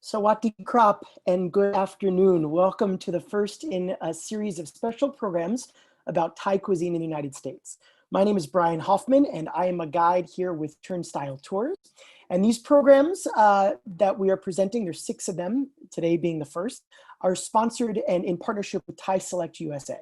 Sawati Krop and good afternoon. Welcome to the first in a series of special programs about Thai cuisine in the United States. My name is Brian Hoffman and I am a guide here with Turnstile Tours. And these programs that we are presenting, there's 6 of them, today being the first, are sponsored and in partnership with Thai Select USA.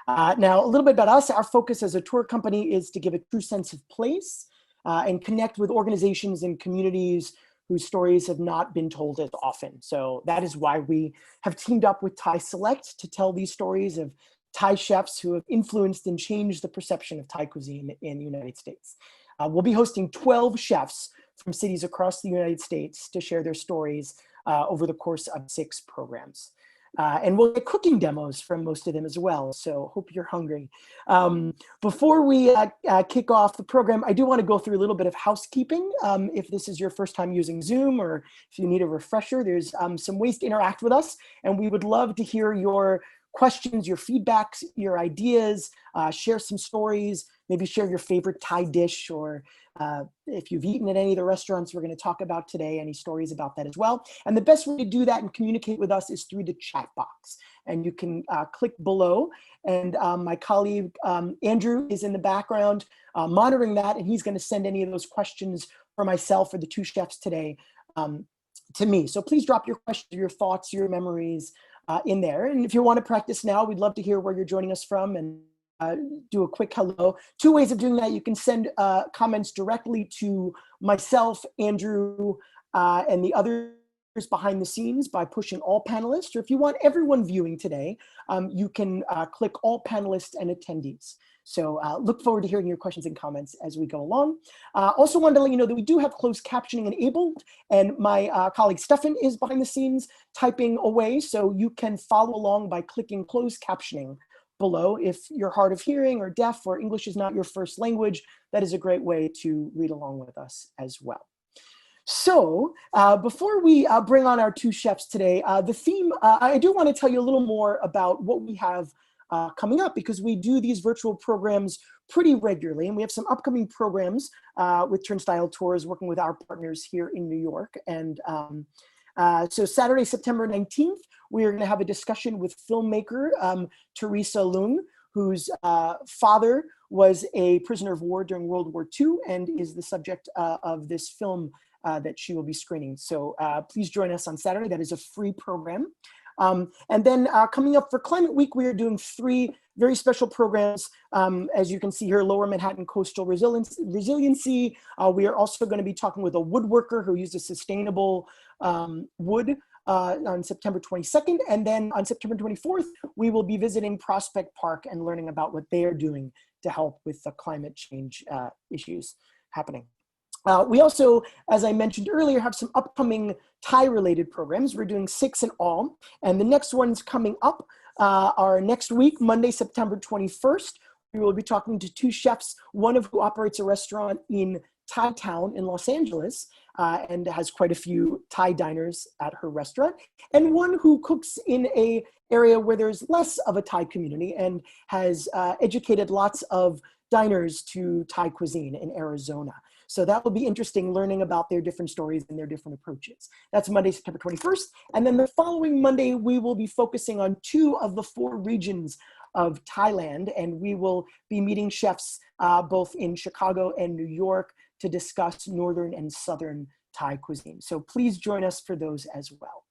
Now, a little bit about us. Our focus as a tour company is to give a true sense of place and connect with organizations and communities whose stories have not been told as often. So that is why we have teamed up with Thai Select to tell these stories of Thai chefs who have influenced and changed the perception of Thai cuisine in the United States. We'll be hosting 12 chefs from cities across the United States to share their stories over the course of 6 programs. And we'll get cooking demos from most of them as well, so hope you're hungry. Before we kick off the program, I do want to go through a little bit of housekeeping. If this is your first time using Zoom or if you need a refresher, there's some ways to interact with us, and we would love to hear your questions, your feedbacks, your ideas, share some stories, maybe share your favorite Thai dish, or if you've eaten at any of the restaurants we're going to talk about today, any stories about that as well. And the best way to do that and communicate with us is through the chat box. And you can click below, and my colleague Andrew is in the background monitoring that, and he's going to send any of those questions for myself or the 2 chefs today to me. So please drop your questions, your thoughts, your memories in there. And if you want to practice now, we'd love to hear where you're joining us from and do a quick hello. 2 ways of doing that. You can send comments directly to myself, Andrew, and the others behind the scenes by pushing all panelists, or if you want everyone viewing today, you can click all panelists and attendees. So look forward to hearing your questions and comments as we go along. Also wanted to let you know that we do have closed captioning enabled, and my colleague Stefan is behind the scenes typing away, so you can follow along by clicking closed captioning below. If you're hard of hearing or deaf or English is not your first language, that is a great way to read along with us as well. So before we bring on our 2 chefs today, the theme, I do want to tell you a little more about what we have coming up, because we do these virtual programs pretty regularly, and we have some upcoming programs with Turnstile Tours working with our partners here in New York. And so Saturday, September 19th, we're going to have a discussion with filmmaker Teresa Lung, whose father was a prisoner of war during World War II and is the subject of this film that she will be screening. So please join us on Saturday. That is a free program. And then coming up for Climate Week, we are doing 3 very special programs. As you can see here, Lower Manhattan Coastal Resiliency. We are also going to be talking with a woodworker who uses sustainable wood on September 22nd. And then on September 24th, we will be visiting Prospect Park and learning about what they are doing to help with the climate change issues happening. We also, as I mentioned earlier, have some upcoming Thai-related programs. We're doing 6 in all, and the next ones coming up are next week, Monday, September 21st. We will be talking to 2 chefs, one of who operates a restaurant in Thai Town in Los Angeles and has quite a few Thai diners at her restaurant, and one who cooks in an area where there's less of a Thai community and has educated lots of diners to Thai cuisine in Arizona. So that will be interesting, learning about their different stories and their different approaches. That's Monday, September 21st. And then the following Monday, we will be focusing on 2 of the 4 regions of Thailand. And we will be meeting chefs both in Chicago and New York to discuss Northern and Southern Thai cuisine. So please join us for those as well.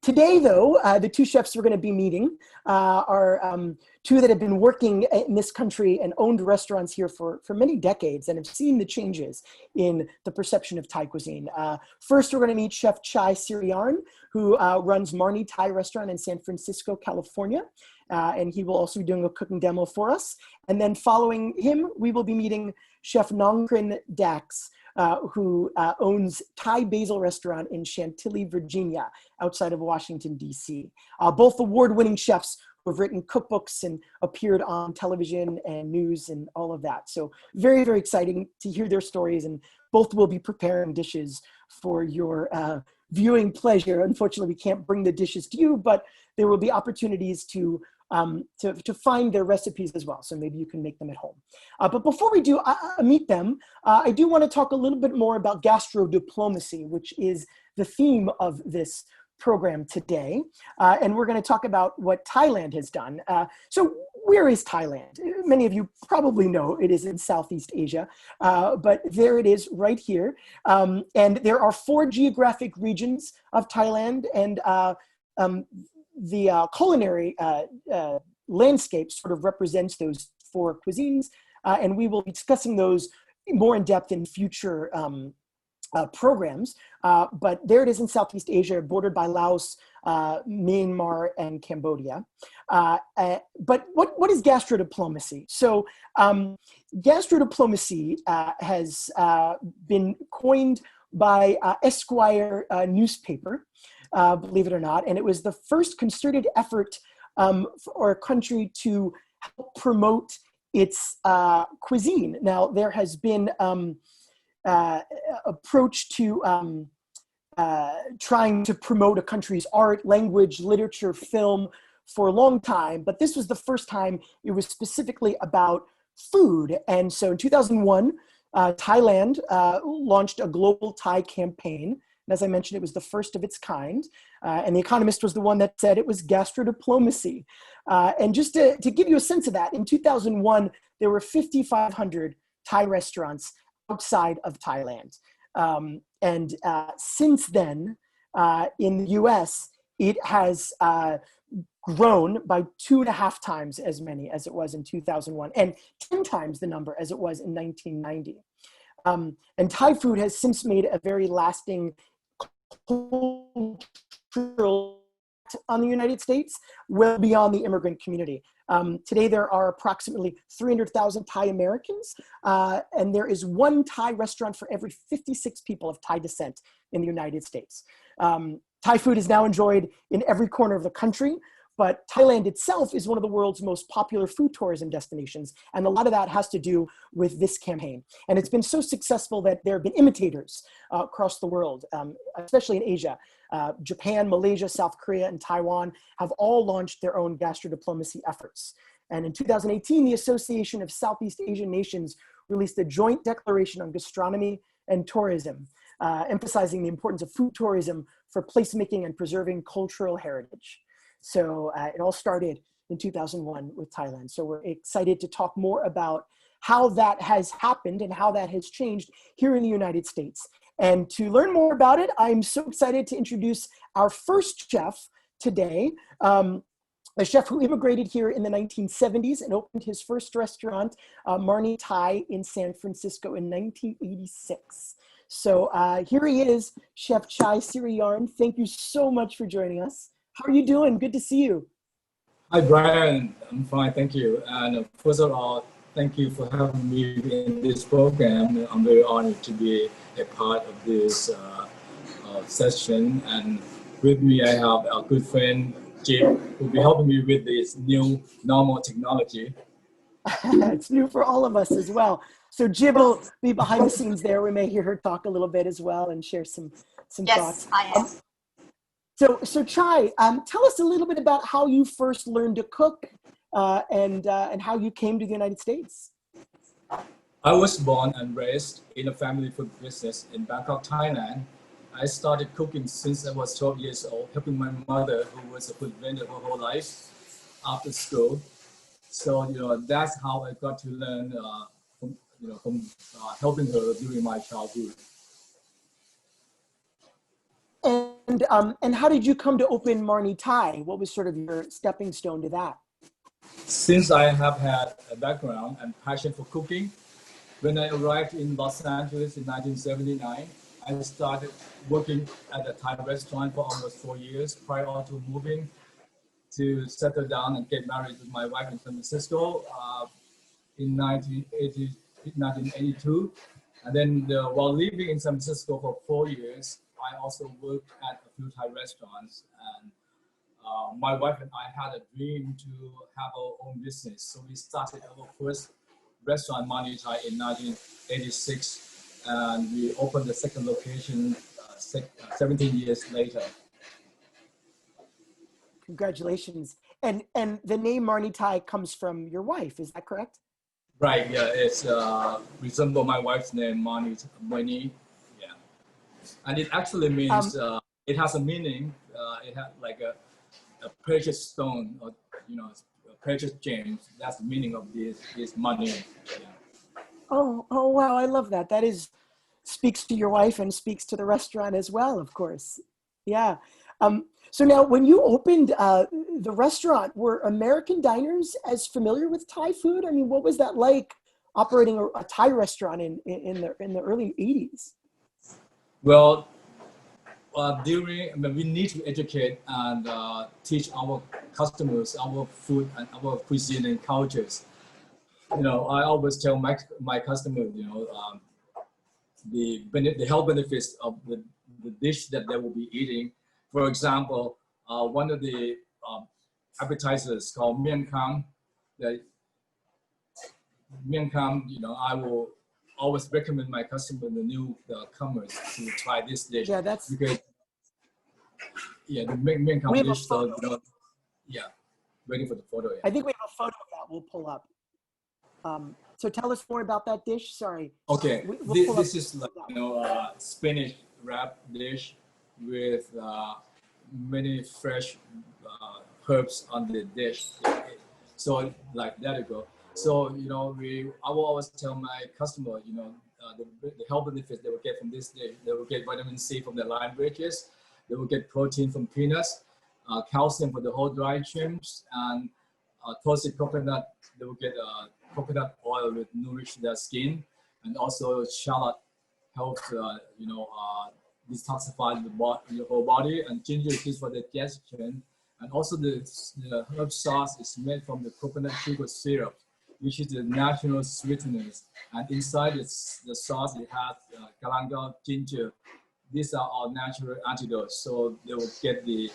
Today, though, the 2 chefs we're going to be meeting are 2 that have been working in this country and owned restaurants here for many decades and have seen the changes in the perception of Thai cuisine. First, we're going to meet Chef Chai Siriyan, who runs Marnee Thai restaurant in San Francisco, California. And he will also be doing a cooking demo for us. And then following him, we will be meeting Chef Nongkran Daks, who owns Thai Basil restaurant in Chantilly, Virginia, outside of Washington, D.C. Both award-winning chefs who have written cookbooks and appeared on television and news and all of that. So very, very exciting to hear their stories, and both will be preparing dishes for your viewing pleasure. Unfortunately, we can't bring the dishes to you, but there will be opportunities to to find their recipes as well. So maybe you can make them at home. But before we do meet them, I do want to talk a little bit more about gastrodiplomacy, which is the theme of this program today. And we're going to talk about what Thailand has done. So where is Thailand? Many of you probably know it is in Southeast Asia, but there it is right here. And there are 4 geographic regions of Thailand, and the culinary landscape sort of represents those 4 cuisines. And we will be discussing those more in depth in future programs, but there it is in Southeast Asia, bordered by Laos, Myanmar, and Cambodia. But what is gastrodiplomacy? So gastrodiplomacy has been coined by Esquire newspaper, believe it or not, and it was the first concerted effort for a country to help promote its cuisine. Now, there has been approach to trying to promote a country's art, language, literature, film for a long time, but this was the first time it was specifically about food. And so in 2001, Thailand launched a global Thai campaign. And as I mentioned, it was the first of its kind. And The Economist was the one that said it was gastrodiplomacy. And just to give you a sense of that, in 2001, there were 5,500 Thai restaurants outside of Thailand. And since then, in the US, it has grown by 2.5 times as many as it was in 2001, and 10 times the number as it was in 1990. And Thai food has since made a very lasting cultural on the United States, well beyond the immigrant community. Today, there are approximately 300,000 Thai Americans, and there is 1 Thai restaurant for every 56 people of Thai descent in the United States. Thai food is now enjoyed in every corner of the country, but Thailand itself is one of the world's most popular food tourism destinations, and a lot of that has to do with this campaign. And it's been so successful that there have been imitators across the world, especially in Asia. Japan, Malaysia, South Korea, and Taiwan have all launched their own gastrodiplomacy efforts. And in 2018, the Association of Southeast Asian Nations released a joint declaration on gastronomy and tourism, emphasizing the importance of food tourism for placemaking and preserving cultural heritage. So it all started in 2001 with Thailand. So we're excited to talk more about how that has happened and how that has changed here in the United States. And to learn more about it, I'm so excited to introduce our first chef today, a chef who immigrated here in the 1970s and opened his first restaurant, Marnee Thai, in San Francisco in 1986. So here he is, Chef Chai Siriyan. Thank you so much for joining us. How are you doing? Good to see you. Hi, Brian. I'm fine, thank you. And first of all, thank you for having me in this program. I'm very honored to be a part of this session. And with me, I have a good friend, Jim, who will be helping me with this new normal technology. It's new for all of us as well. So Jib will be behind the scenes there. We may hear her talk a little bit as well and share some thoughts. Yes, I am. So Chai, tell us a little bit about how you first learned to cook and how you came to the United States. I was born and raised in a family food business in Bangkok, Thailand. I started cooking since I was 12 years old, helping my mother, who was a food vendor her whole life, after school. So, that's how I got to learn from helping her during my childhood. And how did you come to open Marnee Thai? What was sort of your stepping stone to that? Since I have had a background and passion for cooking, when I arrived in Los Angeles in 1979, I started working at a Thai restaurant for almost 4 years prior to moving to settle down and get married with my wife in San Francisco in 1982. And then while living in San Francisco for 4 years, I also worked at a few Thai restaurants. And my wife and I had a dream to have our own business. So we started our first restaurant, Marnee Thai, in 1986. And we opened the second location 17 years later. Congratulations. And the name Marnee Thai comes from your wife, is that correct? Right. Yeah. It's resemble my wife's name, Marnee. Yeah. And it actually means it has a meaning. It has like a precious stone, or a precious gems. That's the meaning of this money. Yeah. Oh wow, I love that. That is speaks to your wife and speaks to the restaurant as well, of course. Yeah. So now, when you opened the restaurant, were American diners as familiar with Thai food? I mean, what was that like operating a Thai restaurant in the early '80s? Well, we need to educate and teach our customers our food and our cuisine and cultures. I always tell my customers, the health benefits of the dish that they will be eating. For example, one of the appetizers called mian kham. The mian kham, I will always recommend my customer, the new comers, to try this dish. Yeah, because the mian kham we have a dish. So photo. yeah, waiting for the photo. Yeah. I think we have a photo of that. We'll pull up. So tell us more about that dish. Sorry. Okay, We'll this is like spinach wrap dish with many fresh herbs on the dish. So like that you go. So I will always tell my customer, the health benefits they will get from this dish. They will get vitamin C from the lime bridges. They will get protein from peanuts, calcium for the whole dry shrimps, and toasted coconut. They will get coconut oil with nourish their skin, and also shallot helps detoxify the whole body, and ginger is for the digestion, and also the herb sauce is made from the coconut sugar syrup, which is the natural sweeteners, and inside the sauce it has galangal, ginger. These are all natural antidotes, so they will get the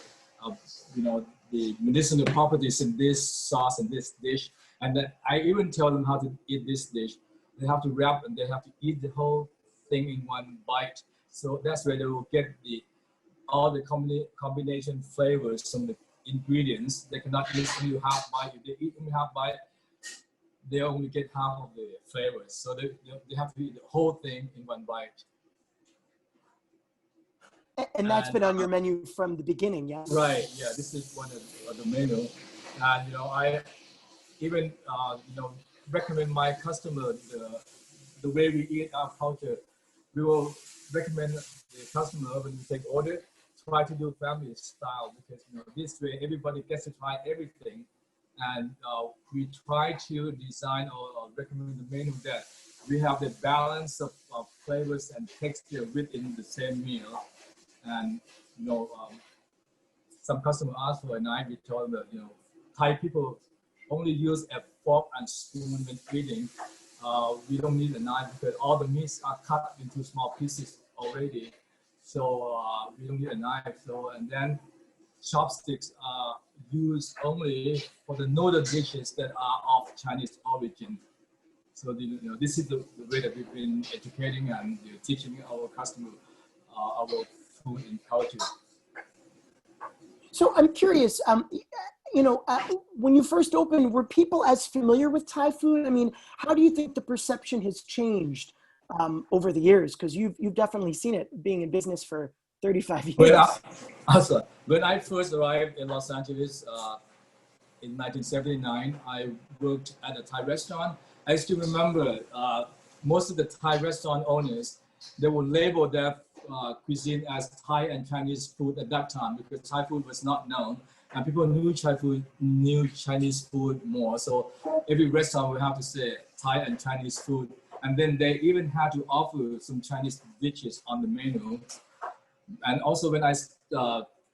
the medicinal properties in this sauce and this dish. And then I even tell them how to eat this dish. They have to wrap and they have to eat the whole thing in one bite. So that's where they will get all the combination flavors from the ingredients. They cannot eat only half bite. If they eat only half bite, they only get half of the flavors. So they have to eat the whole thing in one bite. And that's been on your menu from the beginning, yeah? Right. Yeah. This is one of the menu, and I even recommend my customer the way we eat our culture. We will recommend the customer when we take order, try to do family style, because this way everybody gets to try everything, and we try to design or recommend the menu that we have the balance of flavors and texture within the same meal. And some customer ask for a knife. We told them that Thai people only use a fork and spoon when eating. We don't need a knife because all the meats are cut into small pieces already. So we don't need a knife. So, and then chopsticks are used only for the noodle dishes that are of Chinese origin. So this is the way that we've been educating and teaching our customer our food and culture. So I'm curious, when you first opened, were people as familiar with Thai food? I mean, how do you think the perception has changed over the years? Because you've definitely seen it being in business for 35 years. When I first arrived in Los Angeles in 1979, I worked at a Thai restaurant. I still remember most of the Thai restaurant owners, they would label their cuisine as Thai and Chinese food at that time, because Thai food was not known, and people knew Chinese food more. So every restaurant would have to say Thai and Chinese food, and then they even had to offer some Chinese dishes on the menu. And also when I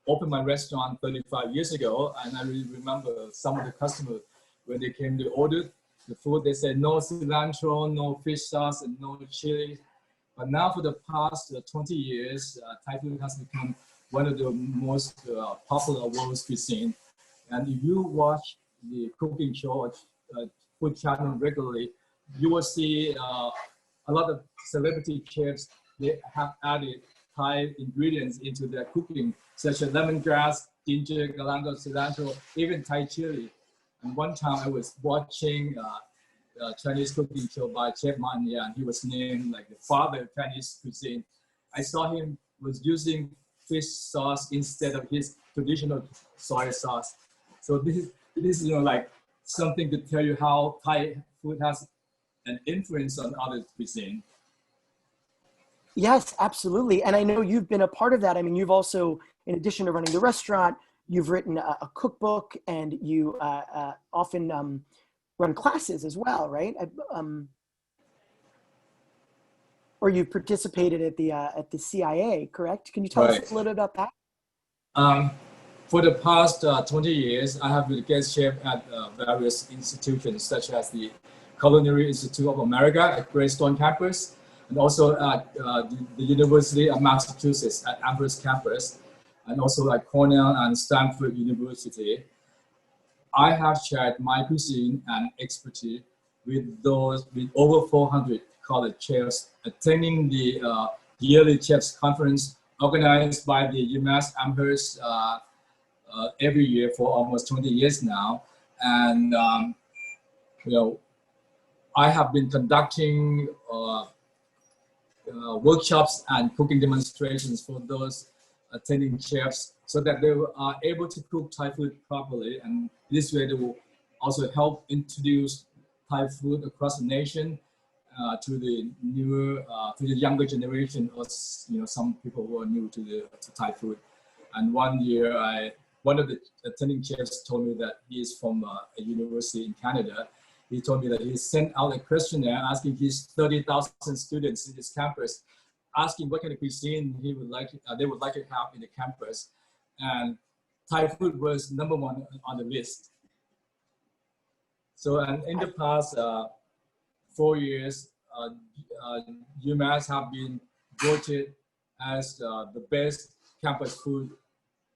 opened my restaurant 35 years ago, and I really remember some of the customers, when they came to order the food, they said no cilantro, no fish sauce, and no chili. But now for the past 20 years, Thai food has become one of the most popular world cuisine. And if you watch the cooking show or food channel regularly, you will see a lot of celebrity chefs, they have added Thai ingredients into their cooking, such as lemongrass, ginger, galangal, cilantro, even Thai chili. And one time I was watching a Chinese cooking show by Chef Marnee, and he was named like the father of Chinese cuisine. I saw him was using fish sauce instead of his traditional soy sauce. So this is like something to tell you how Thai food has an influence on other cuisine. Yes, absolutely. And I know you've been a part of that. I mean, you've also, in addition to running the restaurant, you've written a cookbook, and you often run classes as well, right? Or you participated at the CIA, correct? Can you tell us a little bit about that? For the past 20 years, I have been a guest chef at various institutions, such as the Culinary Institute of America at Greystone campus, and also at the University of Massachusetts at Amherst campus, and also at Cornell and Stanford University. I have shared my cuisine and expertise with over 400 college chefs attending the yearly chefs conference organized by the UMass Amherst every year for almost 20 years now. And I have been conducting workshops and cooking demonstrations for those attending chefs, so that they are able to cook Thai food properly. And this way they will also help introduce Thai food across the nation to the newer, to the younger generation, or some people who are new to Thai food. And one year, one of the attending chefs told me that he is from a university in Canada. He told me that he sent out a questionnaire asking his 30,000 students in his campus, asking what kind of cuisine they would like to have in the campus. And Thai food was #1 on the list. So, and in the past 4 years, UMass have been voted as the best campus food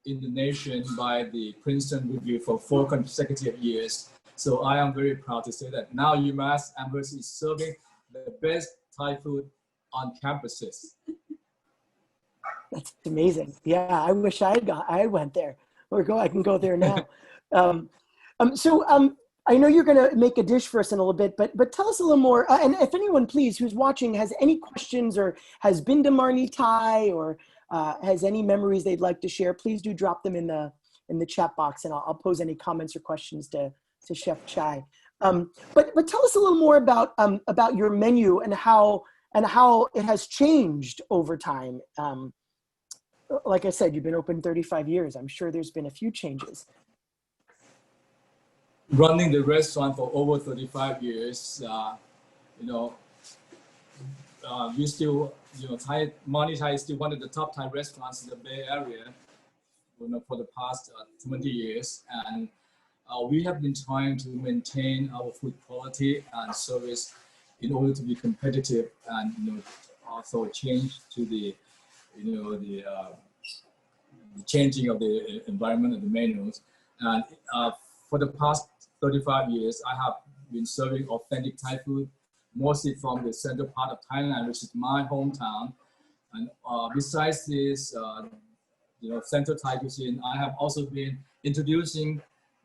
in the nation by the Princeton Review for 4 consecutive years. So I am very proud to say that now UMass Amherst is serving the best Thai food on campuses. That's amazing. Yeah, I wish I went there. I can go there now. I know you're going to make a dish for us in a little bit, but tell us a little more. And if anyone, please, who's watching has any questions or has been to Marnee Thai or has any memories they'd like to share, please do drop them in the chat box, and I'll pose any comments or questions to Chef Chai. But tell us a little more about your menu and how it has changed over time. Like I said, you've been open 35 years. I'm sure there's been a few changes. Running the restaurant for over 35 years, we still, Marnee Thai is still one of the top Thai restaurants in the Bay Area, for the past 20 years. And we have been trying to maintain our food quality and service in order to be competitive, and also change to the changing of the environment and the menus. And for the past 35 years, I have been serving authentic Thai food, mostly from the central part of Thailand, which is my hometown. And besides this, central Thai cuisine, I have also been introducing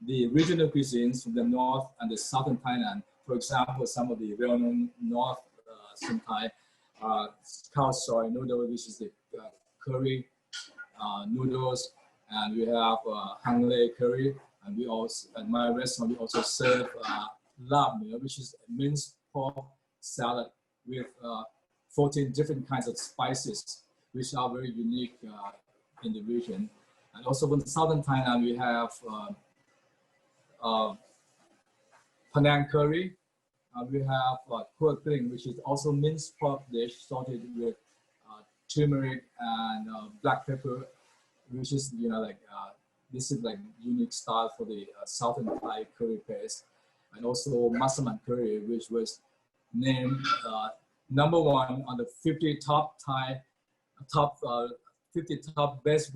the regional cuisines from the north and the southern Thailand. For example, some of the well-known North Sim Thai cow soy noodle, which is the curry noodles, and we have hang lei curry, and we also, at my restaurant, we also serve lab meal, which is minced pork salad with 14 different kinds of spices, which are very unique in the region. And also in southern Thailand, we have Penang curry. We have kuah kling, which is also minced pork dish salted with turmeric and black pepper, which is this is like unique style for the southern Thai curry paste. And also massaman curry, which was named #1 on the 50 top best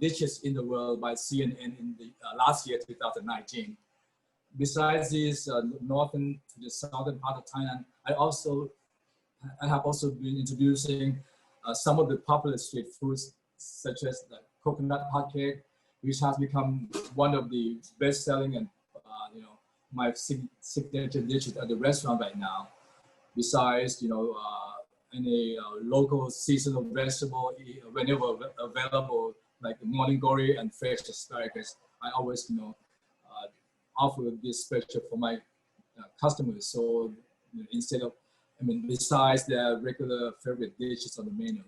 dishes in the world by CNN in the last year, 2019. Besides this northern to the southern part of Thailand, I have also been introducing some of the popular street foods, such as the coconut hot cake, which has become one of the best-selling and my signature dishes at the restaurant right now. Besides, any local seasonal vegetable whenever available, like morning glory and fresh asparagus, I always offer this special for my customers. So instead of, besides their regular favorite dishes on the menu.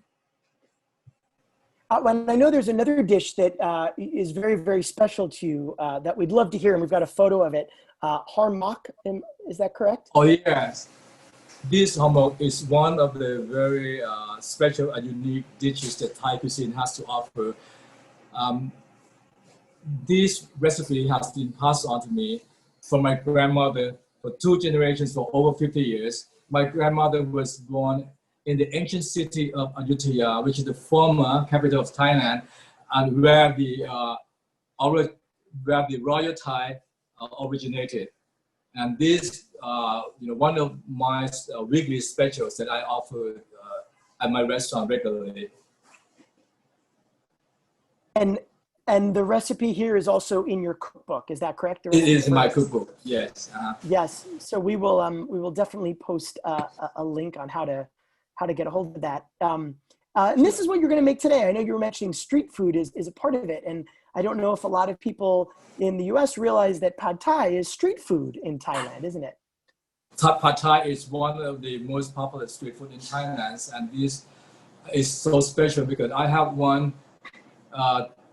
When I know there's another dish that is very, very special to you that we'd love to hear, and we've got a photo of it. Harmak, is that correct? Oh yes, this harmak is one of the very special and unique dishes that Thai cuisine has to offer. This recipe has been passed on to me from my grandmother for 2 generations for over 50 years. My grandmother was born in the ancient city of Ayutthaya, which is the former capital of Thailand, and where the royal Thai originated. And this, one of my weekly specials that I offer at my restaurant regularly. And the recipe here is also in your cookbook. Is that correct? It is in my cookbook. Yes. Yes. So we will definitely post a link on how to get a hold of that. And this is what you're going to make today. I know you were mentioning street food is a part of it, and I don't know if a lot of people in the U.S. realize that pad Thai is street food in Thailand, isn't it? Pad Thai is one of the most popular street food in Thailand, and this is so special because I have won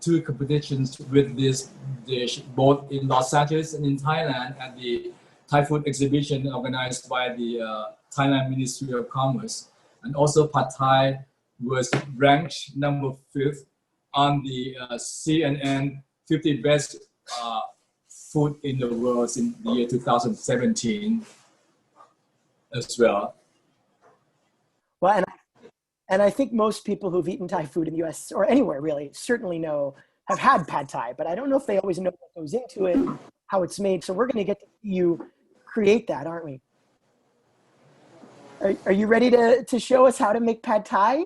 2 competitions with this dish, both in Los Angeles and in Thailand at the Thai food exhibition organized by the Thailand Ministry of Commerce. And also Pad Thai was ranked number 5th on the CNN 50 best food in the world in the year 2017 as well. Well, and I think most people who've eaten Thai food in the U.S. or anywhere really certainly have had pad Thai, but I don't know if they always know what goes into it, how it's made. So we're going to get to see you create that, aren't we? Are you ready to show us how to make pad Thai?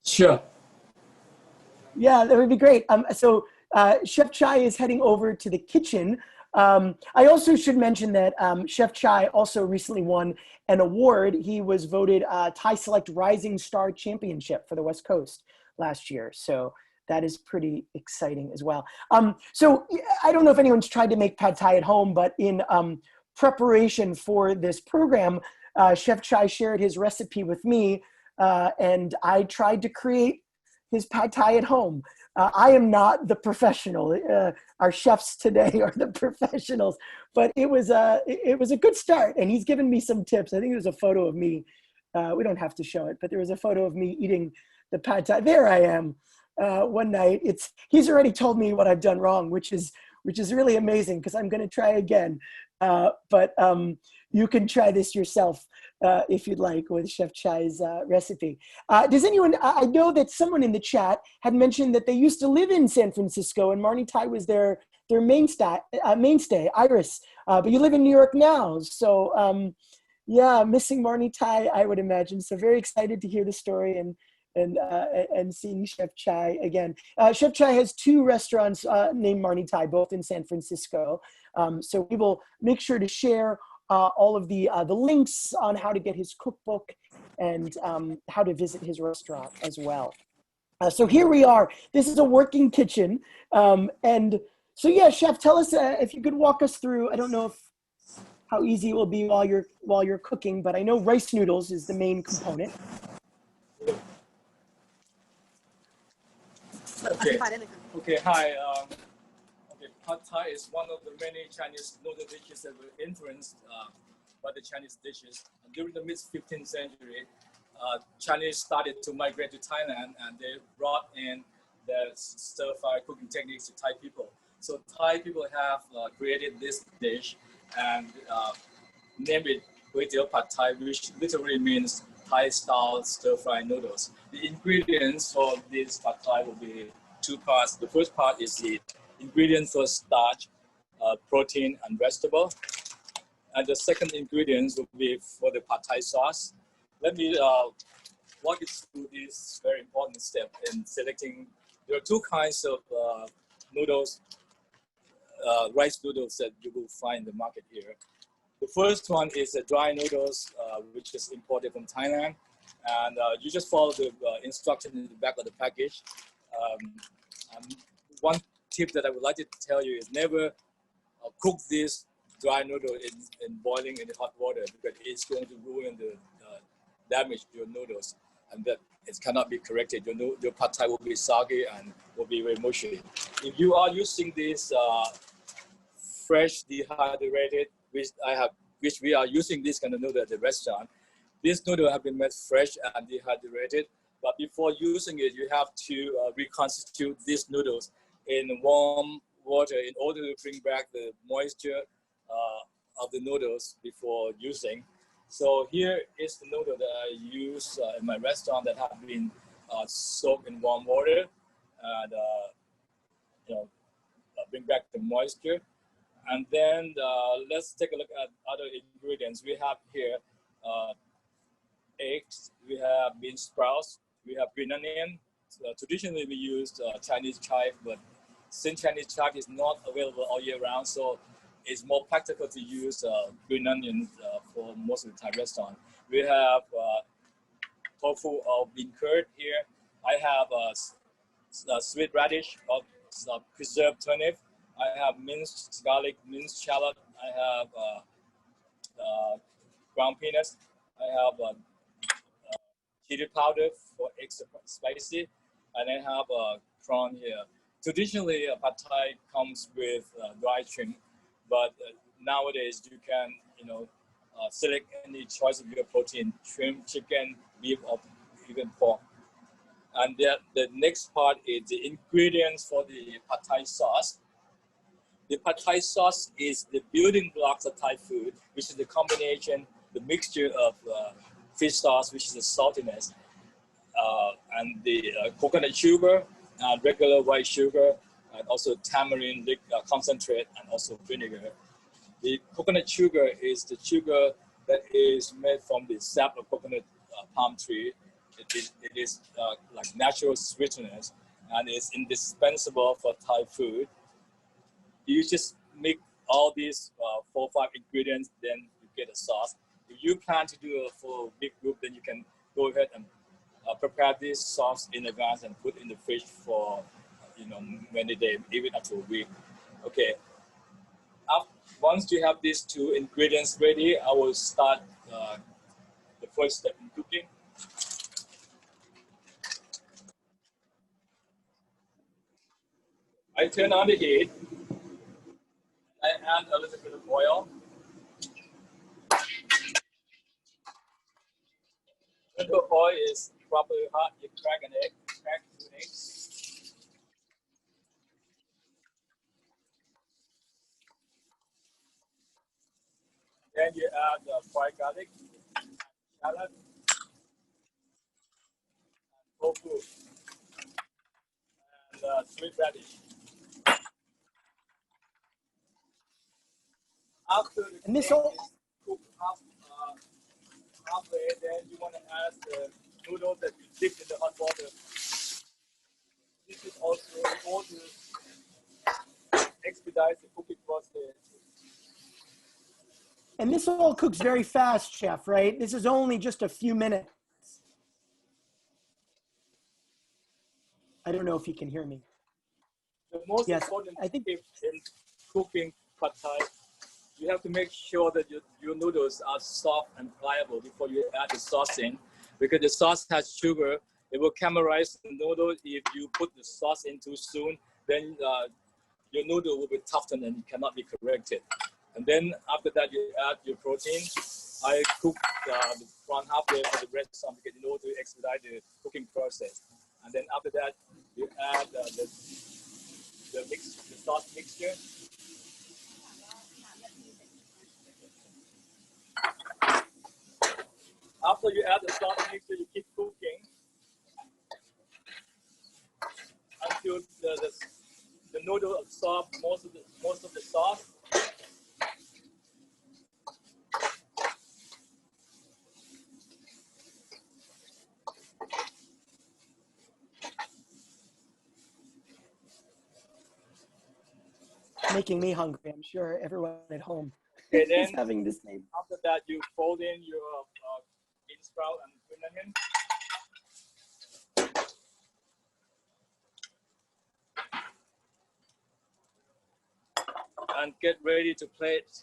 Sure. Yeah, that would be great. So Chef Chai is heading over to the kitchen. I also should mention that Chef Chai also recently won an award. He was voted Thai Select Rising Star Championship for the West Coast last year. So that is pretty exciting as well. So I don't know if anyone's tried to make pad Thai at home, but in preparation for this program, Chef Chai shared his recipe with me, and I tried to create his pad Thai at home. I am not the professional. Our chefs today are the professionals, but it was a good start, and he's given me some tips. I think there's a photo of me. We don't have to show it, but there was a photo of me eating the pad Thai. There I am one night. He's already told me what I've done wrong, which is really amazing because I'm going to try again. But you can try this yourself if you'd like with Chef Chai's recipe. Does anyone, I know that someone in the chat had mentioned that they used to live in San Francisco and Marnee Thai was their mainstay, Iris, but you live in New York now. So yeah, missing Marnee Thai, I would imagine. So very excited to hear the story and seeing Chef Chai again. Chef Chai has 2 restaurants named Marnee Thai, both in San Francisco. So we will make sure to share all of the links on how to get his cookbook and how to visit his restaurant as well. So here we are. This is a working kitchen. And so yeah, Chef, tell us if you could walk us through, I don't know how easy it will be while you're cooking, but I know rice noodles is the main component. Okay, hi. Pad Thai is one of the many Chinese noodle dishes that were influenced by the Chinese dishes. During the mid-15th century, Chinese started to migrate to Thailand, and they brought in the stir-fry cooking techniques to Thai people. So Thai people have created this dish and named it Pad Thai, which literally means Thai-style stir-fry noodles. The ingredients for this Pad Thai will be 2 parts. The first part is the ingredients for starch, protein, and vegetable. And the second ingredients will be for the Pad Thai sauce. Let me walk you through this very important step in selecting. There are 2 kinds of noodles, rice noodles that you will find in the market here. The first one is the dry noodles, which is imported from Thailand. And you just follow the instruction in the back of the package. And one tip that I would like to tell you is never cook this dry noodle in boiling in hot water, because it's going to ruin damage your noodles, and that it cannot be corrected. Your pad thai will be soggy and will be very mushy. If you are using this fresh dehydrated, which we are using this kind of noodle at the restaurant, this noodle have been made fresh and dehydrated. But before using it, you have to reconstitute these noodles in warm water in order to bring back the moisture of the noodles before using. So here is the noodle that I use in my restaurant that have been soaked in warm water and bring back the moisture. And then let's take a look at other ingredients. We have here eggs, we have bean sprouts, we have green onion. Traditionally we use Chinese chive, but since Chinese chive is not available all year round, so it's more practical to use green onions for most of the Thai restaurant. We have tofu or bean curd here. I have sweet radish or preserved turnip. I have minced garlic, minced shallot. I have ground peanuts. I have chili powder for extra spicy, and I have prawn here. Traditionally, pad thai comes with dry shrimp, but nowadays you can select any choice of your protein: shrimp, chicken, beef, or even pork. And the next part is the ingredients for the pad thai sauce. The pad thai sauce is the building blocks of Thai food, which is the combination, the mixture of fish sauce, which is the saltiness, and the coconut sugar, regular white sugar, and also tamarind concentrate, and also vinegar. The coconut sugar is the sugar that is made from the sap of coconut palm tree. It is like natural sweetness, and it's indispensable for Thai food. You just mix all these 4 or 5 ingredients, then you get a sauce. If you plan to do it for a big group, then you can go ahead and prepare this sauce in advance and put in the fridge for many days, even up to a week. Okay. Once you have these 2 ingredients ready, I will start the first step in cooking. I turn on the heat. I add a little bit of oil. When the oil is properly hot, you crack an egg, crack 2 eggs. Then you add fried garlic, shallot, tofu, and sweet radish. After the egg is cooked halfway, then you want to add the noodles that you dipped in the hot water. This is also in order to expedite the cooking process. And this all cooks very fast, Chef, right? This is only just a few minutes. I don't know if you can hear me. The most important tip in cooking pad thai, you have to make sure that your noodles are soft and pliable before you add the sauce in, because the sauce has sugar. It will caramelize the noodle. If you put the sauce in too soon, then your noodle will be toughened and it cannot be corrected. And then after that, you add your protein. I cook the prawn halfway for the restaurant because in order to expedite the cooking process. And then after that, you add the sauce mixture. After you add the sauce mixture, you keep cooking until the noodle absorbs most of the sauce. making me hungry. I'm sure everyone at home Okay, is then having the same. after that, you fold in your bean sprout and green onion. And get ready to plate.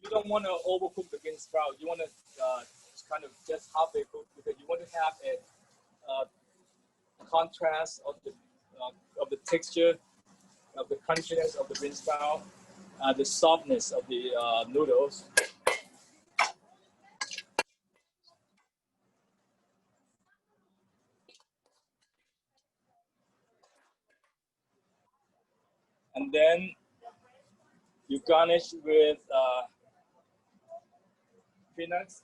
You don't want to overcook the bean sprout. You want to kind of just halfway cook because you want to have a contrast of the texture, of the crunchiness of the bean sprout, the softness of the noodles. And then you garnish with peanuts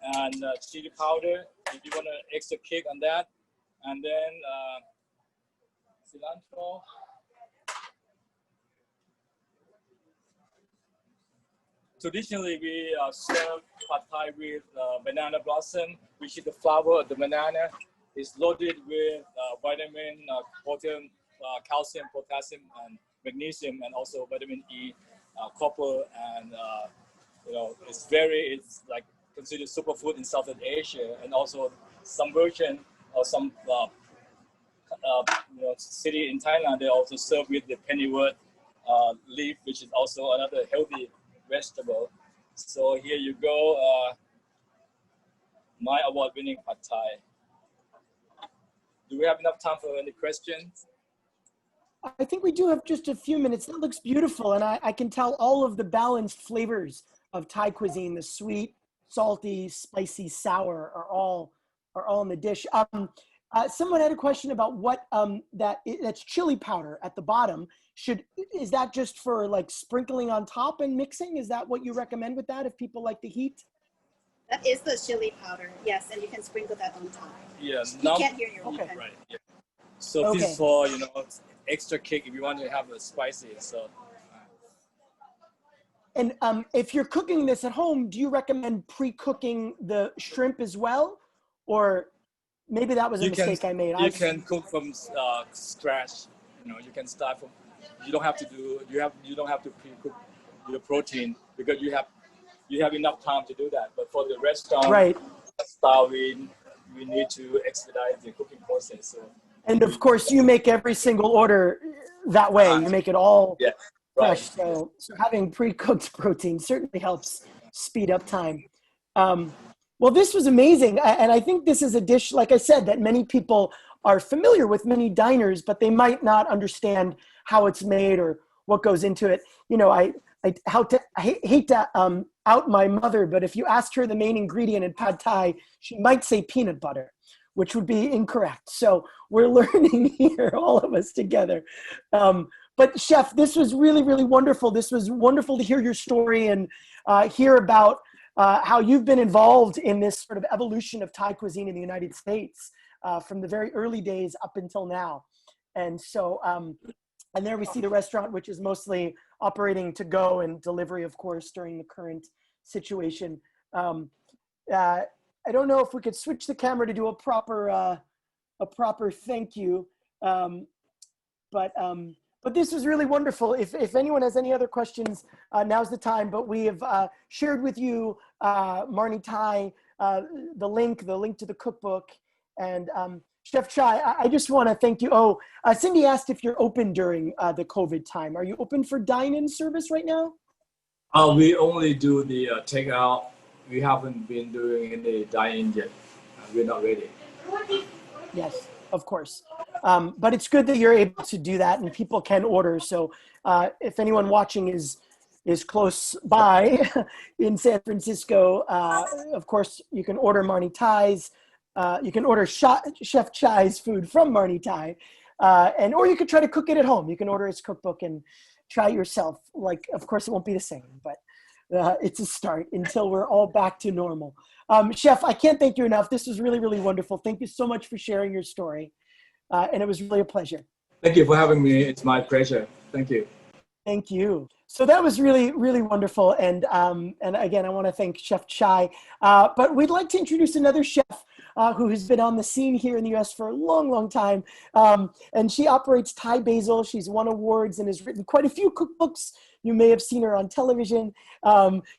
and chili powder if you want an extra kick on that, and then cilantro. Traditionally, we serve pad thai with banana blossom, which is the flower of the banana. It's loaded with vitamin, calcium, potassium, and magnesium, and also vitamin E, copper, and it's like considered superfood in Southeast Asia, and also some version or some city in Thailand they also serve with the pennywort leaf, which is also another healthy vegetable. So here you go, my award-winning pad thai. Do we have enough time for any questions? I think we do have just a few minutes. That looks beautiful, and I can tell all of the balanced flavors of Thai cuisine, the sweet, salty, spicy, sour, are all in the dish. Someone had a question about what that's chili powder at the bottom. Is that just for like sprinkling on top and mixing? Is that what you recommend with that if people like the heat? That is the chili powder, yes, and you can sprinkle that on top. Yes. You can't hear your okay. Right. Yeah. So this is for extra kick if you want to have a spicy. So. And if you're cooking this at home, do you recommend pre-cooking the shrimp as well, or maybe that was a mistake I made? You can cook from scratch. You can start from. You don't have to pre-cook your protein because you have enough time to do that. But for the restaurant style, we need to expedite the cooking process. So. And of course, you make every single order that way. You make it all fresh. So having pre-cooked protein certainly helps speed up time. Well, this was amazing. And I think this is a dish, like I said, that many people are familiar with, many diners, but they might not understand how it's made or what goes into it. I hate to out my mother, but if you asked her the main ingredient in pad thai, she might say peanut butter, which would be incorrect. So we're learning here, all of us together. But Chef, this was really, really wonderful. This was wonderful to hear your story and hear about how you've been involved in this sort of evolution of Thai cuisine in the United States from the very early days up until now. And so, and there we see the restaurant, which is mostly operating to go and delivery, of course, during the current situation. I don't know if we could switch the camera to do a proper thank you, but this was really wonderful. If anyone has any other questions, now's the time. But we have shared with you Marnee Thai, the link to the cookbook, and Chef Chai. I just want to thank you. Oh, Cindy asked if you're open during the COVID time. Are you open for dine-in service right now? We only do the takeout. We haven't been doing any dine-in yet. We're not ready. Yes, of course. But it's good that you're able to do that and people can order. So if anyone watching is close by in San Francisco, of course, you can order Marnee Thai's. You can order Chef Chai's food from Marnee Thai. Or you could try to cook it at home. You can order his cookbook and try it yourself. Like, of course, it won't be the same, but it's a start until we're all back to normal. Chef, I can't thank you enough. This was really, really wonderful. Thank you so much for sharing your story. And it was really a pleasure. Thank you for having me. It's my pleasure. Thank you. Thank you. So that was really, really wonderful. And again, I want to thank Chef Chai. But we'd like to introduce another chef who has been on the scene here in the US for a long, long time. And she operates Thai Basil. She's won awards and has written quite a few cookbooks. You may have seen her on television.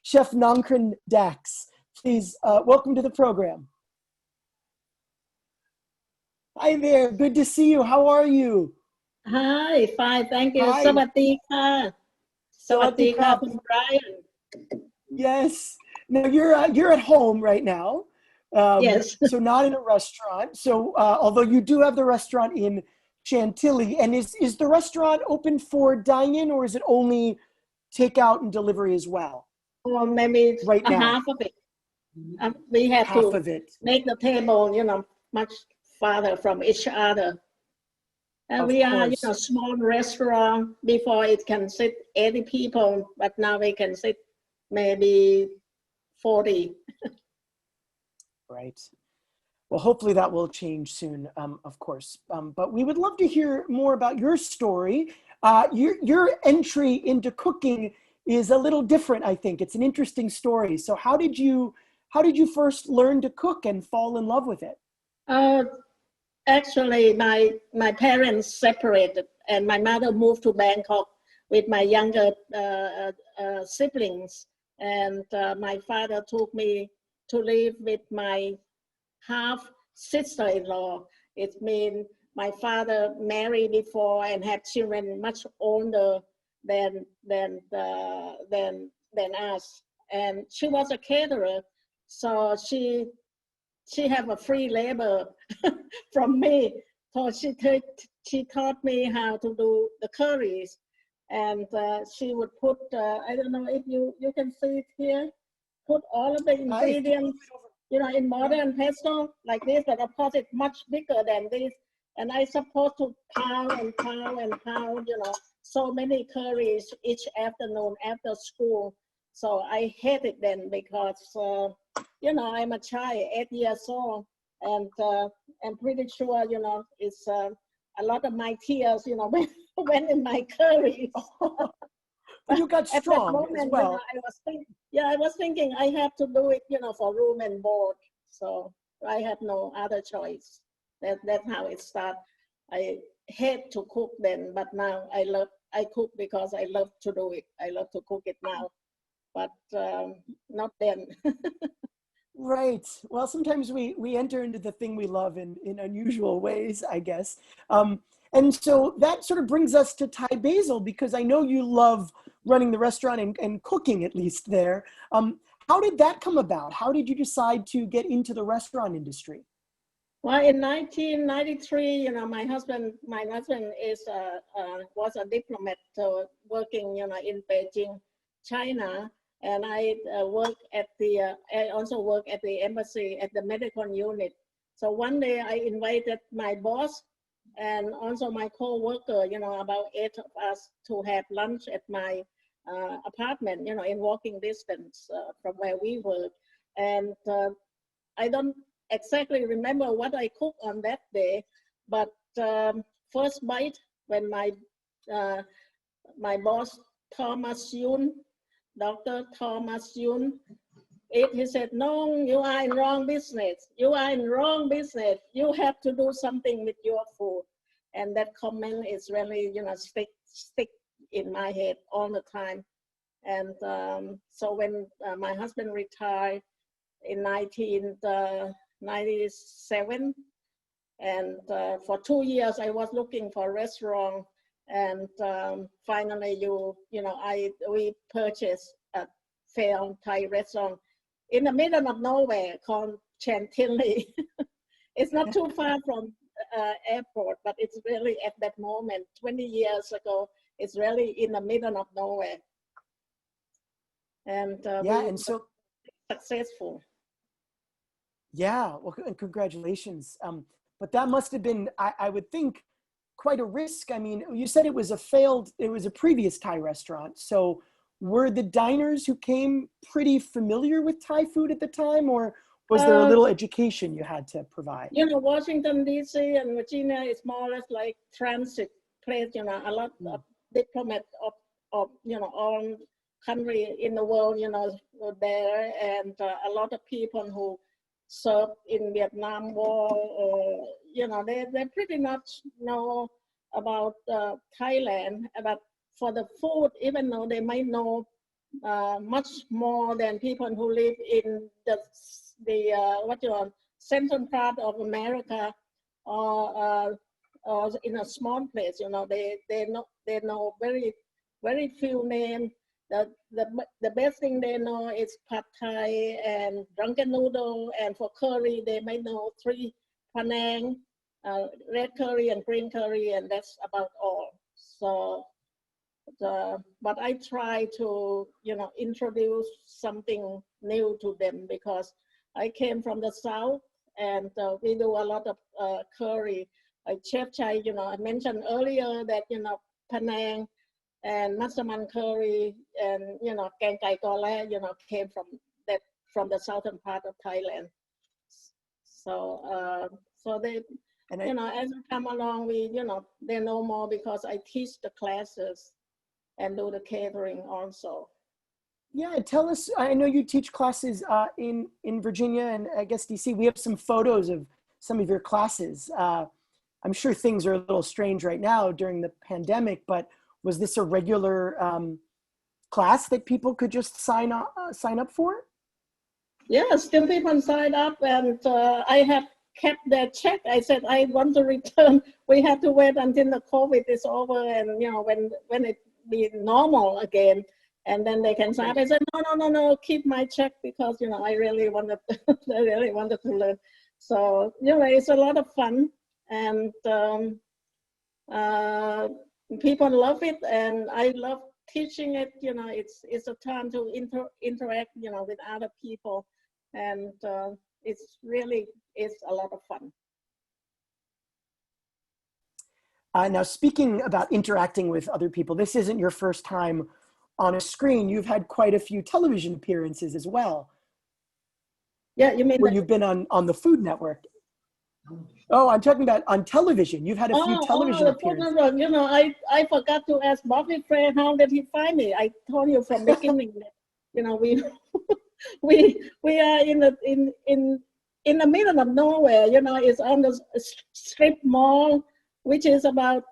Chef Nongkran Daks, please welcome to the program. Hi there, good to see you. How are you? Hi, fine, thank you. Hi. สวัสดีค่ะ สวัสดีค่ะ คุณ Brian. Yes. Now you're at home right now. Yes. So not in a restaurant. So although you do have the restaurant in Chantilly, and is the restaurant open for dine-in, or is it only takeout and delivery as well? Or maybe Right now. half of it. We have Half to of it. make the table, much farther from each other. Of We are, course. small restaurant. Before it can sit 80 people, but now we can sit maybe 40. Right. Well, hopefully that will change soon, of course. But we would love to hear more about your story. Your entry into cooking is a little different, I think. It's an interesting story. So how did you first learn to cook and fall in love with it? Actually, my parents separated, and my mother moved to Bangkok with my younger siblings. And my father took me to live with my half sister-in-law. It means my father married before and had children much older than us. And she was a caterer, so she have a free labor from me. So she taught me how to do the curries, and she would put I don't know if you can see it here. Put all of the ingredients, in modern pesto like this, but of course it's much bigger than this. And I supposed to pound and pound and pound, so many curries each afternoon after school. So I hated them because, I'm a child, 8 years old, and I'm pretty sure, it's a lot of my tears, went in my curries. But you got At strong that moment, as well. I was thinking I have to do it, for room and board. So I had no other choice. That's how it started. I hate to cook then, but now I cook because I love to do it. I love to cook it now, but not then. Right. Well, sometimes we enter into the thing we love in unusual ways, I guess. And so that sort of brings us to Thai Basil, because I know you love running the restaurant and cooking, at least there. How did that come about? How did you decide to get into the restaurant industry? Well, in 1993, my husband was a diplomat working, in Beijing, China, and I also work at the embassy at the medical unit. So one day I invited my boss and also my co-worker, about 8 of us, to have lunch at my apartment, in walking distance from where we work. And I don't exactly remember what I cooked on that day, but first bite when my boss Thomas Yun, Dr. Thomas Yun, he said, "No, you are in wrong business. You are in wrong business. You have to do something with your food." And that comment is really, stick in my head all the time. And so when my husband retired in 1997, and for 2 years I was looking for a restaurant, and finally we purchased a failed Thai restaurant in the middle of nowhere called Chantilly. It's not too far from airport, but it's really at that moment 20 years ago, it's really in the middle of nowhere. And and so successful. Yeah, well, and congratulations. But that must have been, I would think, quite a risk. I mean, you said it was a previous Thai restaurant. So were the diners who came pretty familiar with Thai food at the time, or was there a little education you had to provide? Washington, D.C. and Virginia is more or less like transit place, a lot of diplomats of all country in the world, were there, and a lot of people who served in Vietnam War, or, they pretty much know about Thailand. But for the food, even though they might know much more than people who live in the central part of America, or in a small place, they know very few names. The best thing they know is pad thai and drunken noodle, and for curry they may know 3 Penang, red curry and green curry, and that's about all. So but I try to introduce something new to them, because I came from the south, and we do a lot of curry. Chef Chai, I mentioned earlier that Penang and Massaman curry and Kang Kai Kole came from the southern part of Thailand. So so they as we come along, they know more, because I teach the classes and do the catering also. Yeah, tell us, I know you teach classes in Virginia and I guess DC. We have some photos of some of your classes. I'm sure things are a little strange right now during the pandemic, but was this a regular class that people could just sign up for? Yeah, still people sign up, and I have kept their check. I said, I want to return. We have to wait until the COVID is over, and when it be normal again, and then they can sign up. I said, no, keep my check, because I really wanted to learn. So it's a lot of fun, and people love it, and I love teaching it. It's a time to interact with other people, and it's a lot of fun. Now, speaking about interacting with other people, this isn't your first time on a screen. You've had quite a few television appearances as well. Yeah, you mean where you've been on the Food Network. Oh, I'm talking about on television. You've had a few television appearances. I forgot to ask Bobby Frey, how did he find me? I told you from the beginning that, we are in the middle of nowhere. It's on the strip mall, which is about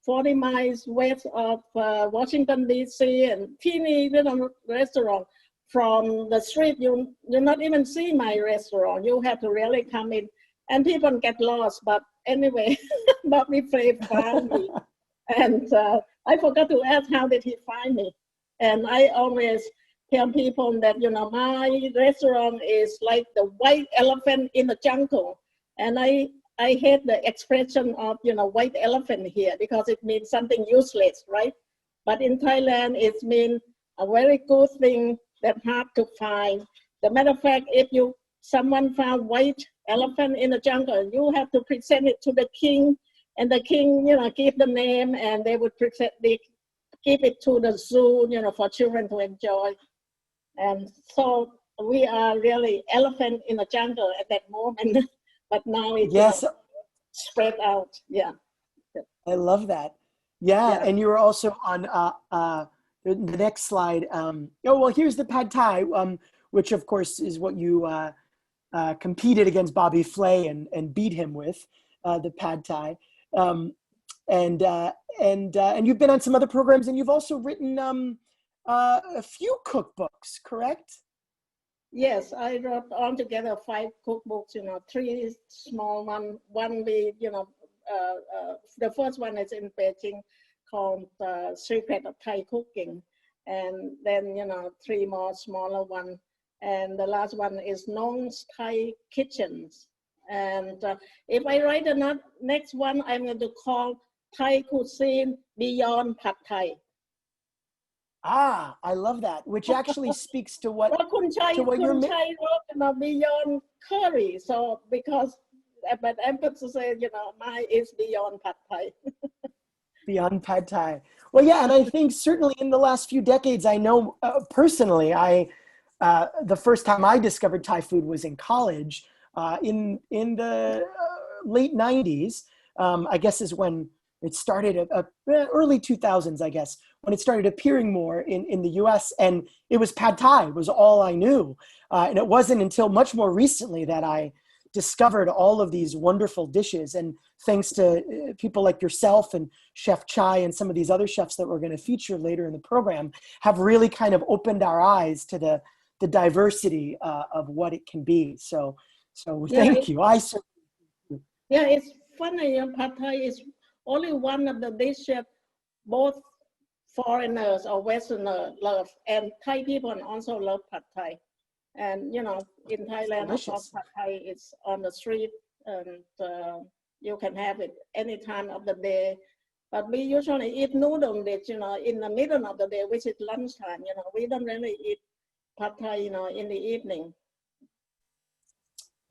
40 miles west of Washington, D.C., and teeny little restaurant. From the street, you not even see my restaurant. You have to really come in, and people get lost. But anyway, Bobby Frey found me, and I forgot to ask how did he find me. And I always tell people that my restaurant is like the white elephant in the jungle, and I hate the expression of white elephant here, because it means something useless, right? But in Thailand, it means a very good thing that hard to find. The matter of fact, if someone found white elephant in the jungle, you have to present it to the king, and the king give the name, and they would give it to the zoo for children to enjoy. And so we are really elephant in the jungle at that moment. But now it's spread out. Yeah. I love that. Yeah. And you were also on the next slide. Here's the pad thai, which of course is what you competed against Bobby Flay and beat him with, the pad thai. And you've been on some other programs, and you've also written a few cookbooks, correct? Yes, I wrote altogether 5 cookbooks, 3 small one we, the first one is in Beijing called Secret of Thai Cooking. And then, 3 more smaller ones. And the last one is Nong's Thai Kitchens. And if I write the next one, I'm going to call Thai Cuisine Beyond Pad Thai. I love that, which actually speaks to what Kun Chai wrote beyond curry. So but emphasis says, mine is beyond pad thai. Beyond pad thai. Well, yeah, and I think certainly in the last few decades, I know personally, the first time I discovered Thai food was in college, in the late 90s. I guess is when It started early 2000s, I guess, when it started appearing more in the US, and it was pad thai was all I knew. And it wasn't until much more recently that I discovered all of these wonderful dishes. And thanks to people like yourself and Chef Chai and some of these other chefs that we're going to feature later in the program, have really kind of opened our eyes to the diversity of what it can be. So thank you. Yeah, it's funny, pad thai is only one of the dishes both foreigners or Westerners love, and Thai people also love pad thai. And in Thailand, of course, pad thai is on the street, and you can have it any time of the day. But we usually eat noodle dish, in the middle of the day, which is lunchtime. We don't really eat pad thai, in the evening.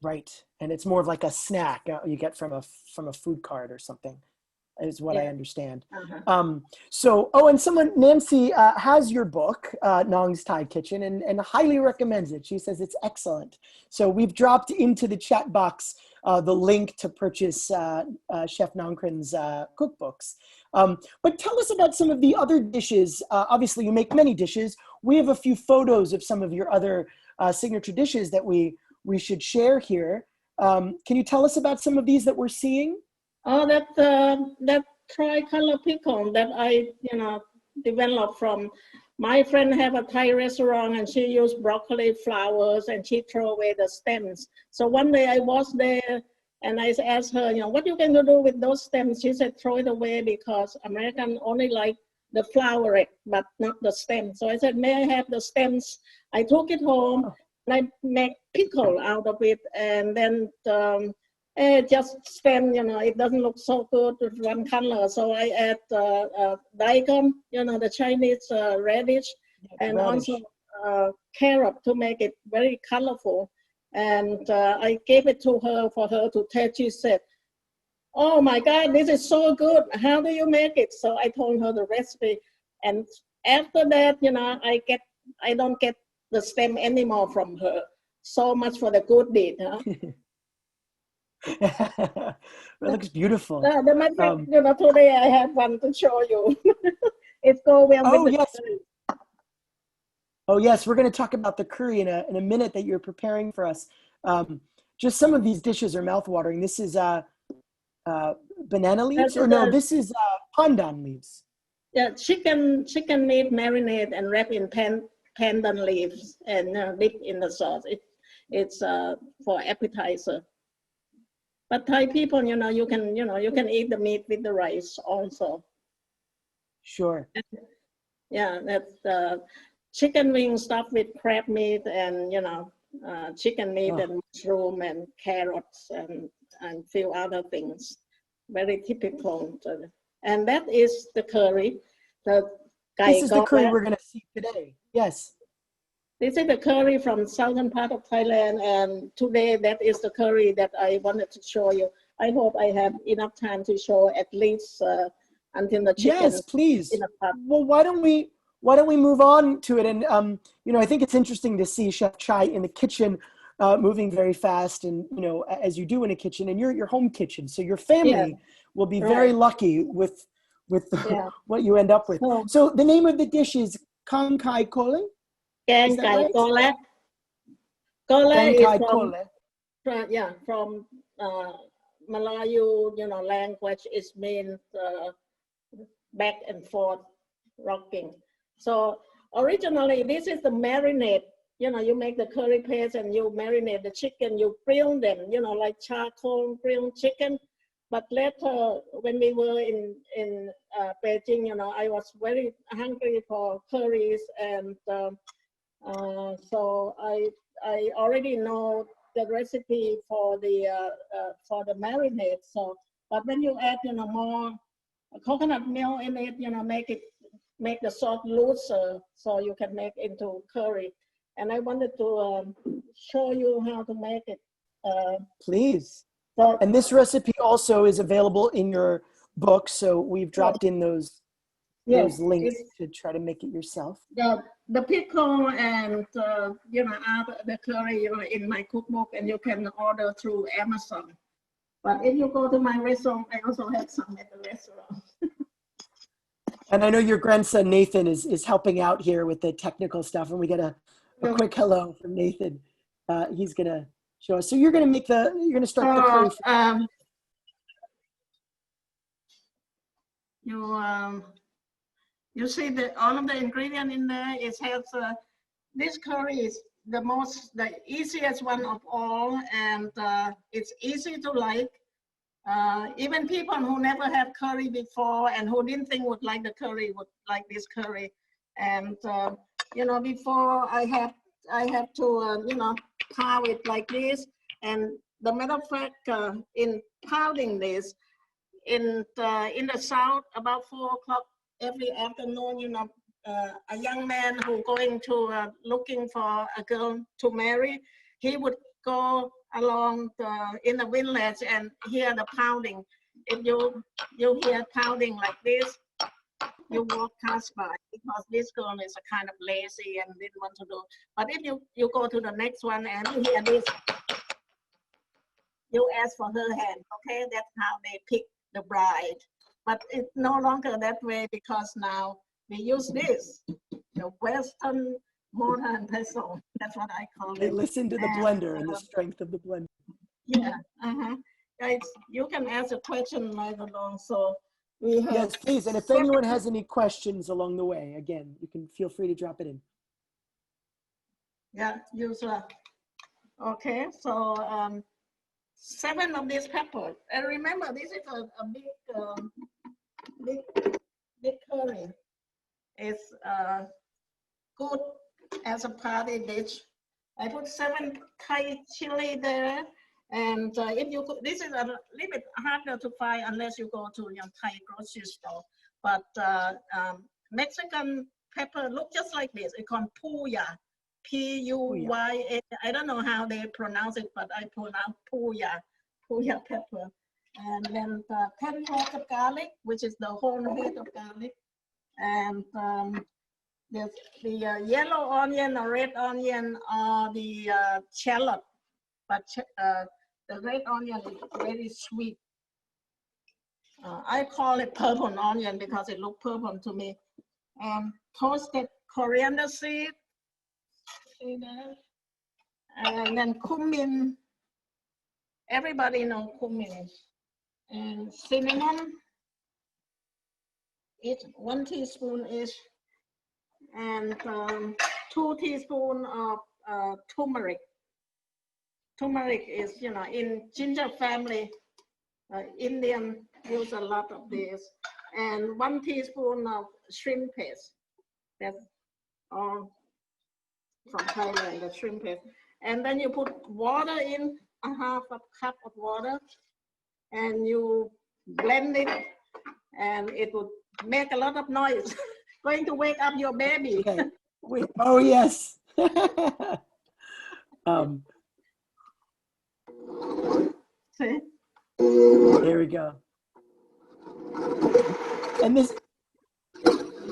Right, and it's more of like a snack you get from a food cart or something, is what I understand. And Nancy has your book, Nong's Thai Kitchen, and highly recommends it. She says it's excellent. So we've dropped into the chat box the link to purchase Chef Nongkran's cookbooks. But tell us about some of the other dishes. Obviously, you make many dishes. We have a few photos of some of your other signature dishes that we should share here. Can you tell us about some of these that we're seeing? Oh, that tricolor pickle that I developed from my friend have a Thai restaurant, and she used broccoli flowers and she throw away the stems. So one day I was there and I asked her, what you going to do with those stems? She said, throw it away because Americans only like the flower but not the stem. So I said, may I have the stems? I took it home and I make pickle out of it, and then just stem, it doesn't look so good with one color. So I add daikon, the Chinese radish, and also carrot to make it very colorful. And I gave it to her for her to taste. She said, oh my God, this is so good. How do you make it? So I told her the recipe. And after that, I don't get the stem anymore from her. So much for the good deed, huh? That looks beautiful. Today I have one to show you. It's go well with the curry. Oh yes, we're going to talk about the curry in a minute that you're preparing for us. Just some of these dishes are mouthwatering. This is banana leaves, or no? This is pandan leaves. Yeah, chicken meat marinade and wrap in pandan leaves and dip in the sauce. It's for appetizer. But Thai people, you can eat the meat with the rice also. Sure. Yeah, that's chicken wings stuffed with crab meat and chicken meat and mushroom and carrots and few other things. Very typical. And that is the curry. This is the curry we're going to see today. Yes. This is the curry from southern part of Thailand, and today that is the curry that I wanted to show you. I hope I have enough time to show at least until the chicken. Yes, please. Well, why don't we move on to it? And I think it's interesting to see Chef Chai in the kitchen, moving very fast, and as you do in a kitchen, and your home kitchen, so your family will be very lucky with what you end up with. So the name of the dish is Kang Kai Kole. Kang Kai Kole. Kole is from Malayu, language. It means back and forth, rocking. So originally, this is the marinade. You make the curry paste and you marinate the chicken. You grill them, like charcoal grilled chicken. But later, when we were in Beijing, I was very hungry for curries, and so I already know the recipe for the marinade. So, but when you add more coconut milk in it, make the sauce looser, so you can make into curry. And I wanted to show you how to make it. Please. And this recipe also is available in your book, so we've dropped in those links to try to make it yourself. The pickle and the curry in my cookbook, and you can order through Amazon. But if you go to my restaurant, I also have some at the restaurant. And I know your grandson Nathan is helping out here with the technical stuff, and we get a quick hello from Nathan. He's gonna show us. So you're gonna start the curry. You see all of the ingredient in there. It has this curry is the easiest one of all, and it's easy to like. Even people who never had curry before and who didn't think would like the curry would like this curry. And you know, before I have to pound it like this. And the matter of fact, in pounding this, in the south, about 4 o'clock every afternoon, you know, a young man who going to looking for a girl to marry, he would go along in the village and hear the pounding. If you hear pounding like this, you walk past by, because this girl is a kind of lazy and didn't want to do. But if you go to the next one and you hear this, you ask for her hand. Okay, that's how they pick the bride. But it's no longer that way, because now we use this, the Western mortar and pestle. That's what I call it. They listen to the blender and the strength of the blender. Yeah. Guys, you can ask a question right along. So we have. Yes, please. And if anyone has any questions along the way, again, you can feel free to drop it in. Yeah, usually. Okay, so 7 of these peppers. And remember, this is a big curry. It's good as a party dish. I put 7 Thai chili there, and if you could, this is a little bit harder to find unless you go to your Thai grocery store. But Mexican pepper look just like this. It's called puya, P-U-Y-A. I don't know how they pronounce it, but I pronounce puya pepper. And then 10 cloves of garlic, which is the whole head of garlic, and the yellow onion or red onion or the shallot, but the red onion is very sweet. I call it purple onion because it looks purple to me. And toasted coriander seed, see that? And then cumin. Everybody knows cumin. And cinnamon, it's 1 teaspoon each. And 2 teaspoons of turmeric. Turmeric is, you know, in ginger family, Indian use a lot of this. And 1 teaspoon of shrimp paste. That's all from Thailand, the shrimp paste. And then you put water in, a 1/2 cup of water, and you blend it, and it would make a lot of noise. Going to wake up your baby. Okay. Wait. Oh, yes. See? There we go. And this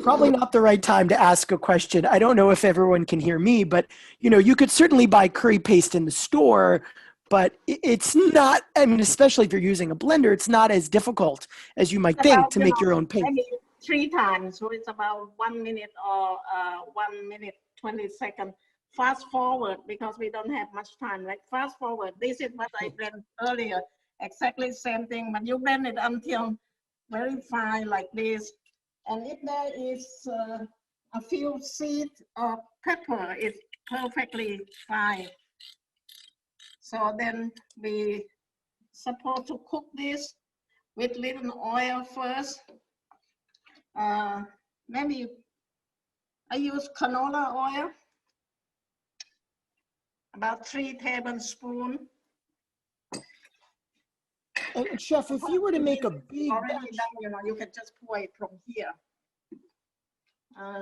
probably not the right time to ask a question. I don't know if everyone can hear me, but you know, you could certainly buy curry paste in the store, but it's not, I mean, especially if you're using a blender, it's not as difficult as you might think to make your own paste. Maybe 3 times, so it's about 1 minute or 1 minute 20 seconds. Fast forward, because we don't have much time. Like fast forward, this is what I blend earlier. Exactly same thing, but you blend it until very fine like this. And if there is a few seeds of pepper, it's perfectly fine. So then we supposed to cook this with little oil first. Maybe I use canola oil, about 3 tablespoons. And Chef, if you were to make a big already batch, done, you know, you can just pour it from here.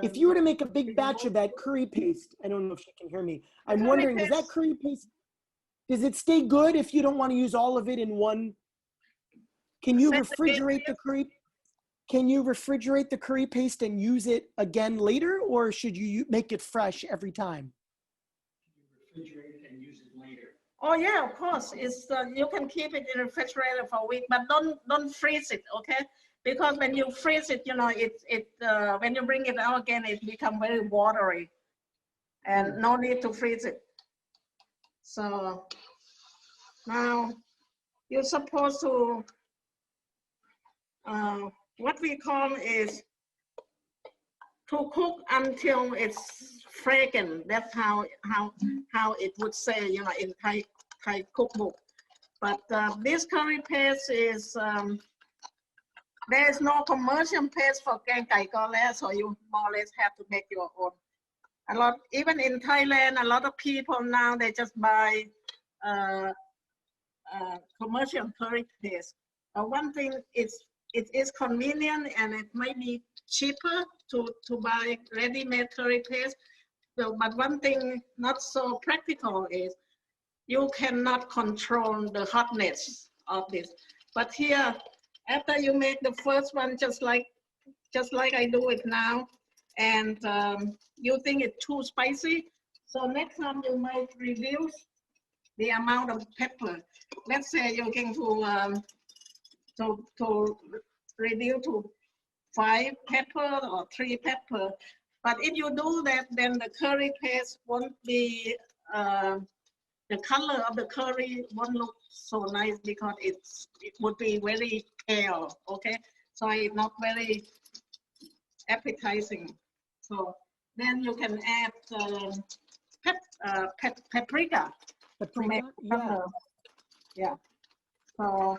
if you were to make a big batch of that curry paste, I don't know if you can hear me. I'm wondering, does that curry paste, does it stay good if you don't want to use all of it in one? Can you refrigerate the curry? Can you refrigerate the curry paste and use it again later, or should you make it fresh every time? Refrigerate it and use it later. Oh yeah, of course. It's you can keep it in the refrigerator for a week, but don't freeze it, okay? Because when you freeze it, you know, when you bring it out again, it becomes very watery, and no need to freeze it. So now you're supposed to what we call is to cook until it's fragrant. That's how it would say, you know, in Thai cookbook. But this curry paste is there is no commercial paste for Kang Kai Kole, so you more or less have to make your own. Even in Thailand, a lot of people now they just buy commercial curry paste. One thing is it is convenient and it might be cheaper to buy ready-made curry paste. So, but one thing not so practical is you cannot control the hotness of this. But here, after you make the first one, just like I do it now, and you think it's too spicy, so next time you might reduce the amount of pepper. Let's say you're going to reduce to 5 pepper or 3 pepper. But if you do that, then the curry paste won't be, the color of the curry won't look so nice because it would be very pale, okay? So it's not very appetizing. So then you can add paprika. Paprika, yeah. Yeah. So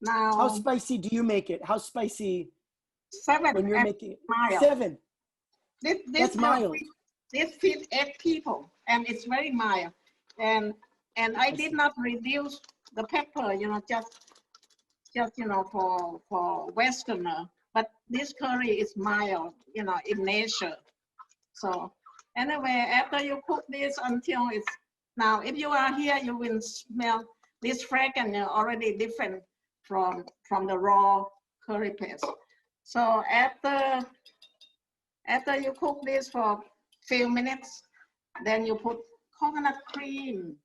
now. How spicy do you make it? How spicy? 7 when you're making it? mild. 7. That's mild. This feeds 8 people, and it's very mild. And I did not reduce the pepper, you know, just you know, for Westerner. But this curry is mild, you know, in nature. So anyway, after you cook this until it's now, if you are here, you will smell this fragrance already different from the raw curry paste. So after you cook this for a few minutes, then you put coconut cream.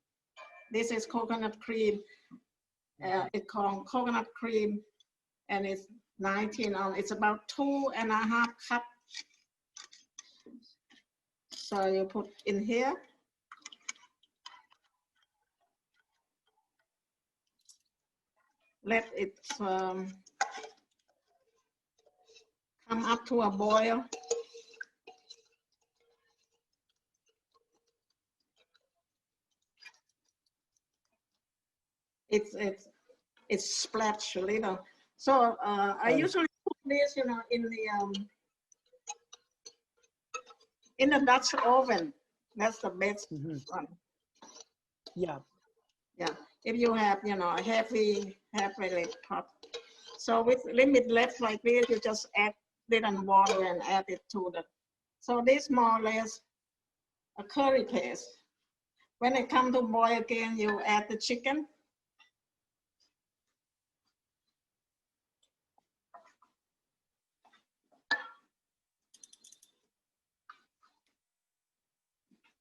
This is coconut cream. It's called coconut cream, and it's 19 ounce. It's about 2.5 cups. So you put in here. Let it come up to a boil. It's splashed a little. So I usually cook this, you know, in the Dutch oven. That's the best one. Yeah. Yeah. If you have, you know, a heavy pot. So with limit left like this, you just add little water and add it to the. So this more or less a curry paste. When it comes to boil again, you add the chicken.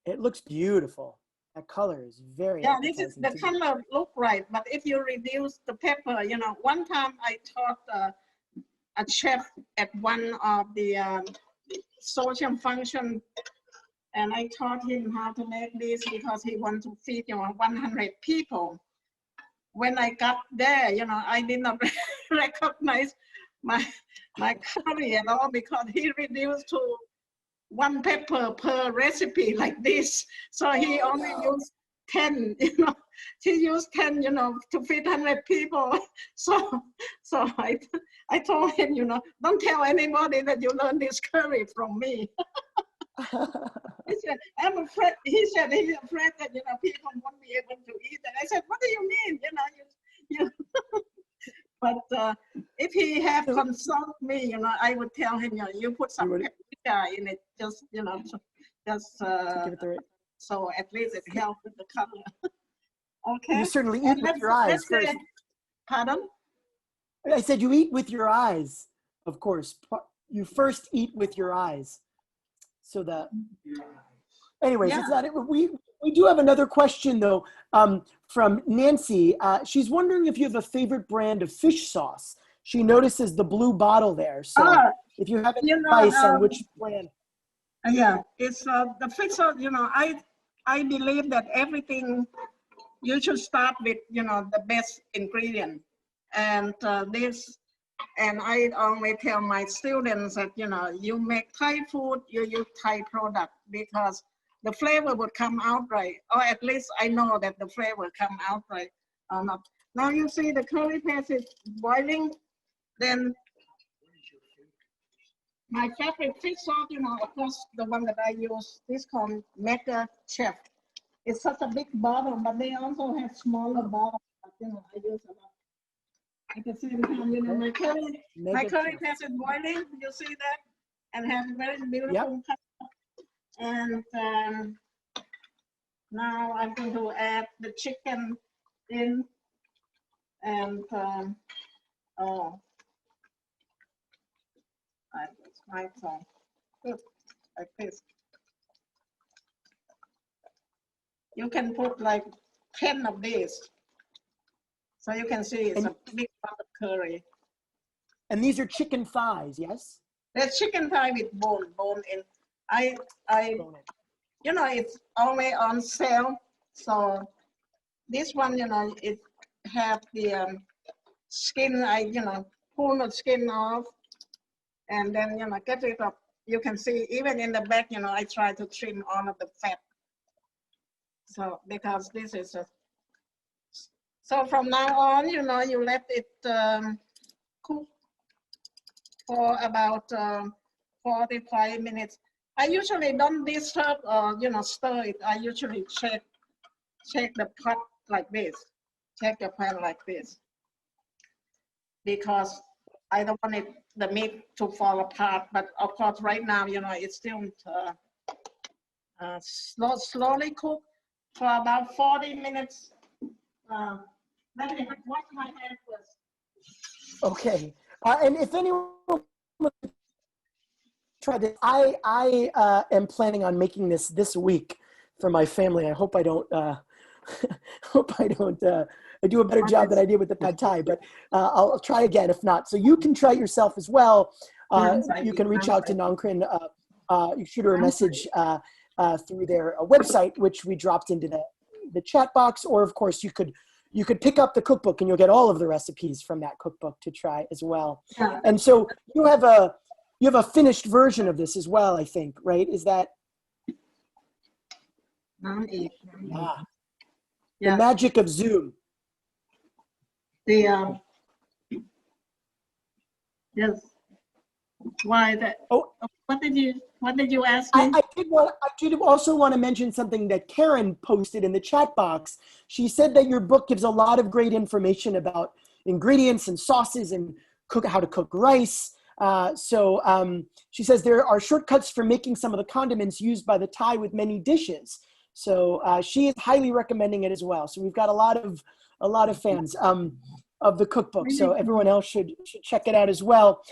It looks beautiful. That color is very appetizing. This is the color look right, but if you reduce the pepper, you know, one time I taught a chef at one of the social function, and I taught him how to make this because he wanted to feed, you know, 100 people. When I got there, you know, I did not recognize my curry at all because he reduced to 1 pepper per recipe like this. So he only used 10, you know, he used 10, you know, to feed 100 people. So I told him, you know, don't tell anybody that you learned this curry from me. He said, I'm afraid, he's afraid that, you know, people won't be able to eat it. I said, what do you mean? You know, but if he had consulted me, you know, I would tell him, you know, you put some paprika in it, just, you know, so at least it helps with the color. Okay. You certainly eat with your eyes first. Pardon? I said you eat with your eyes, of course. You first eat with your eyes. So that, anyways, it's not, we do have another question though, from Nancy. She's wondering if you have a favorite brand of fish sauce. She notices the blue bottle there. So if you have any advice on which brand. Yeah, it's the fish sauce, you know, I believe that everything, you should start with, you know, the best ingredient. And and I always tell my students that, you know, you make Thai food, you use Thai product, because the flavor would come out right. Or at least I know that the flavor come out right or not. Now you see the curry paste is boiling, then my favorite fish sauce, you know, of course, the one that I use, this called Mega Chef. It's such a big bottle, but they also have smaller bottles. You know, I use a lot. At the same time, you know, my curry paste is boiling. You see that, and has very beautiful color. And now I'm going to add the chicken in, and I just might like this. You can put like 10 of these. So you can see it's a big pot of curry. And these are chicken thighs, yes? There's chicken thigh with bone in. You know, it's always on sale. So this one, you know, it have the skin, you know, pull the skin off, and then, you know, get it up. You can see even in the back, you know, I try to trim all of the fat. So because this is so from now on, you know, you let it cook for about 45 minutes. I usually don't disturb or, you know, stir it. I usually check the pot like this, check the pan like this, because I don't want the meat to fall apart. But of course, right now, you know, it's still slowly cooked for about 40 minutes. Let me wash my hands first. Okay. And if anyone try this, I am planning on making this week for my family. I hope I don't I do a better job than I did with the pad thai, but I'll try again if not. So you can try it yourself as well. You can reach out to Nongkran. You shoot her a message through their website, which we dropped into the chat box, or of course you could pick up the cookbook and you'll get all of the recipes from that cookbook to try as well. Yeah. And so you have a finished version of this as well, I think, right? Is that? The magic of Zoom. Yes. Why that? Oh, what did you ask me? I did also want to mention something that Karen posted in the chat box. She said that your book gives a lot of great information about ingredients and sauces and how to cook rice. She says there are shortcuts for making some of the condiments used by the Thai with many dishes. So she is highly recommending it as well. So we've got a lot of fans of the cookbook. So everyone else should check it out as well.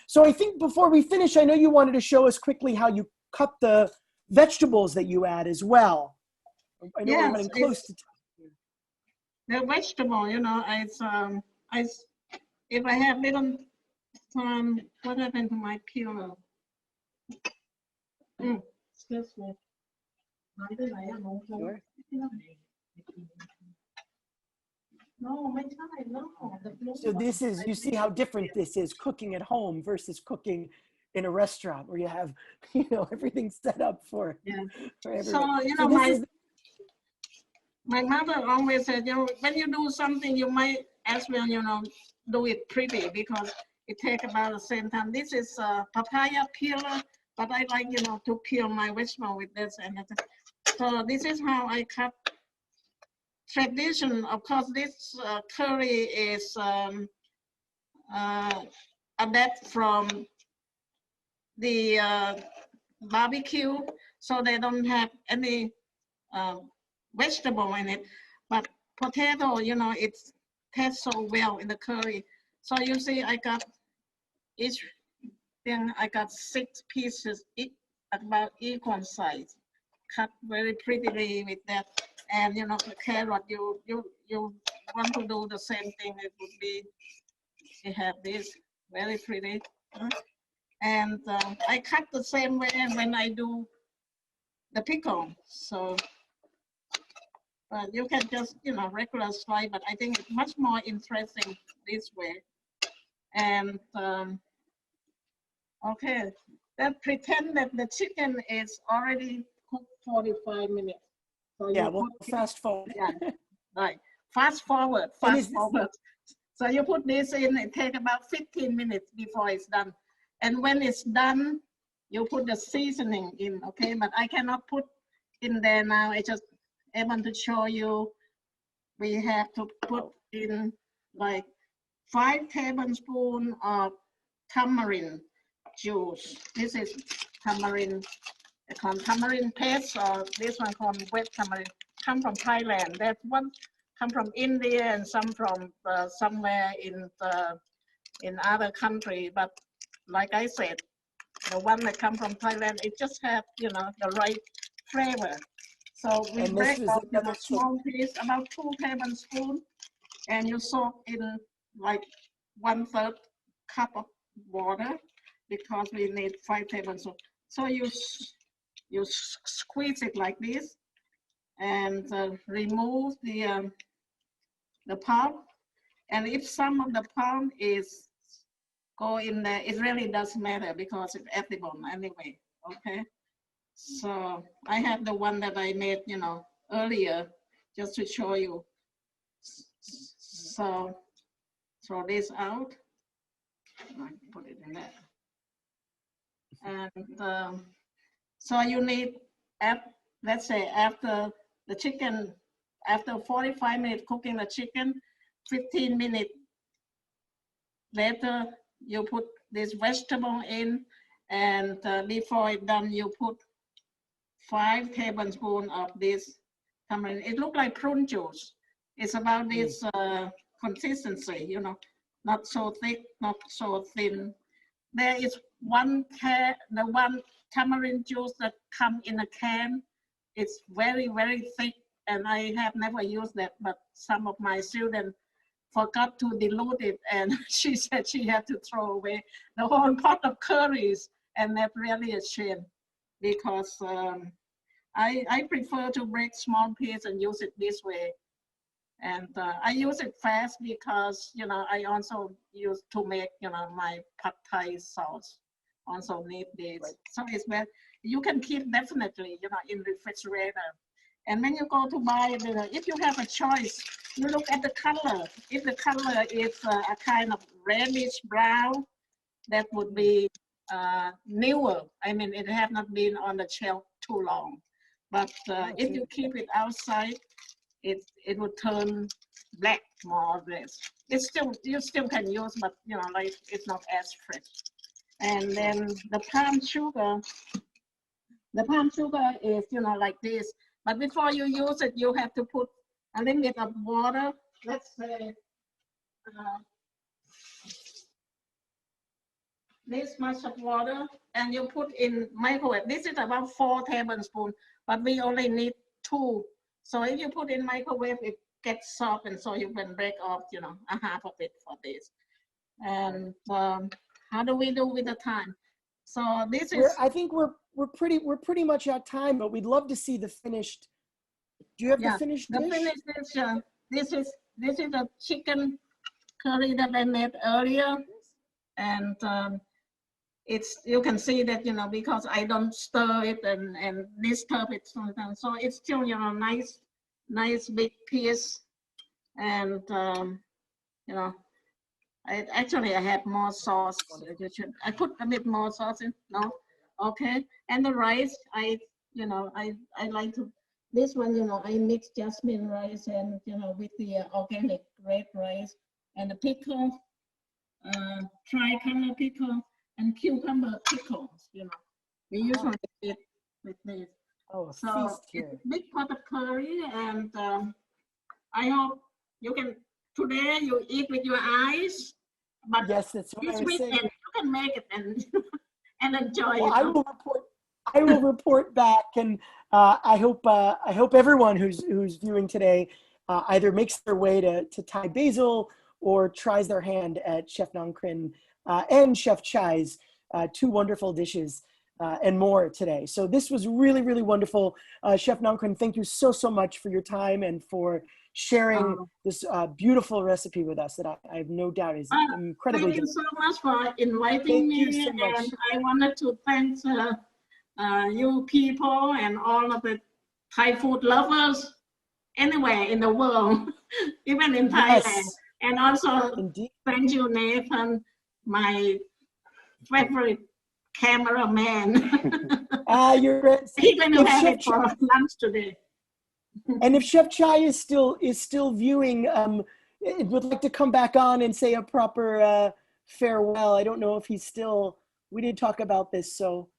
So I think before we finish, I know you wanted to show us quickly how you cut the vegetables that you add as well. I know we're running close to time. The vegetable, you know, if I have little time, what happened to my peeler? Excuse me. Sure. No. So this is, you see how different this is, cooking at home versus cooking in a restaurant where you have, you know, everything set up for everyone. So, you know, my mother always said, you know, when you do something, you might as well, you know, do it pretty, because it takes about the same time. This is a papaya peeler, but I like, you know, to peel my vegetable with this and that. So this is how I cut. Tradition, of course, this curry is adapted from the barbecue, so they don't have any vegetable in it. But potato, you know, it tastes so well in the curry. So you see, I got each thing, I got 6 pieces, each about equal size, cut very prettily with that And you know, the carrot, you want to do the same thing. It would be, you have this very pretty. And I cut the same way when I do the pickle. So you can just, you know, regular slice, but I think it's much more interesting this way. And okay, then pretend that the chicken is already cooked 45 minutes. So yeah, we'll fast forward. Yeah, right. Fast forward. So you put this in, it takes about 15 minutes before it's done. And when it's done, you put the seasoning in, okay? But I cannot put in there now. I want to show you. We have to put in like 5 tablespoons of tamarind juice. This is tamarind, called tamarind paste, or this one called wet tamarind. Come from Thailand. That one come from India, and some from somewhere in other country. But like I said, the one that come from Thailand, it just have, you know, the right flavor. So we break off a small piece, about 2 tablespoons, and you soak in like 1/3 cup of water, because we need 5 tablespoons. So you squeeze it like this, and remove the pulp. And if some of the pulp is go in there, it really doesn't matter, because it's edible anyway. Okay. So I have the one that I made, you know, earlier, just to show you. So throw this out. I put it in there. And so you need, let's say after the chicken, after 45 minutes cooking the chicken, 15 minutes later, you put this vegetable in, and before it's done, you put 5 tablespoons of this tamarind. It looks like prune juice. It's about this consistency, you know, not so thick, not so thin. There is the one tamarind juice that comes in a can. It's very, very thick, and I have never used that, but some of my students forgot to dilute it, and she said she had to throw away the whole pot of curries, and that's really a shame, because I prefer to break small pieces and use it this way. And I use it fast because, you know, I also use to make, you know, my pad Thai sauce. Also need this. Right. So it's better. You can keep definitely, you know, in refrigerator. And when you go to buy it, if you have a choice, you look at the color. If the color is a kind of reddish brown, that would be newer. I mean, it have not been on the shelf too long. But if you keep it outside, it would turn black, more or less. It's still, you still can use, but you know, like it's not as fresh. And then the palm sugar is, you know, like this. But before you use it, you have to put a little bit of water. Let's say this much of water, and you put in microwave. This is about 4 tablespoons, but we only need 2. So if you put in microwave, it gets soft, and so you can break off, you know, a half of it for this. And how do we do with the time? So this is. I think we're pretty much at time, but we'd love to see the finished. Do you have the finished dish? The finished dish. This is the chicken curry that I made earlier, and it's, you can see that, you know, because I don't stir it and disturb it sometimes, so it's still, you know, nice big piece. And you know, I have more sauce. I put a bit more sauce in. No, okay. And the rice, I like to, this one, you know, I mix jasmine rice and, you know, with the organic red rice, and the pickle, tricolor pickle, and cucumber pickles, you know. We usually eat with this. Oh, so it's a big pot of curry, and I hope you can, today you eat with your eyes, but yes, that's what this I was weekend saying. you can make it and and enjoy well, it. I will report back, and I hope everyone who's viewing today either makes their way to Thai Basil or tries their hand at Chef Nongkran and Chef Chai's two wonderful dishes and more today. So this was really, really wonderful. Chef Nongkran, thank you so much for your time and for sharing this beautiful recipe with us that I have no doubt is incredibly Thank you delicious. so much for inviting Thank me. you so much. And I wanted to thank you people and all of the Thai food lovers anywhere in the world, even in Thailand. Yes, And also indeed. thank you, Nathan, my favorite cameraman. You're right. Even you If have Chef it for lunch today. And if Chef Chai is still viewing, would like to come back on and say a proper farewell. I don't know if he's still. We did talk about this, so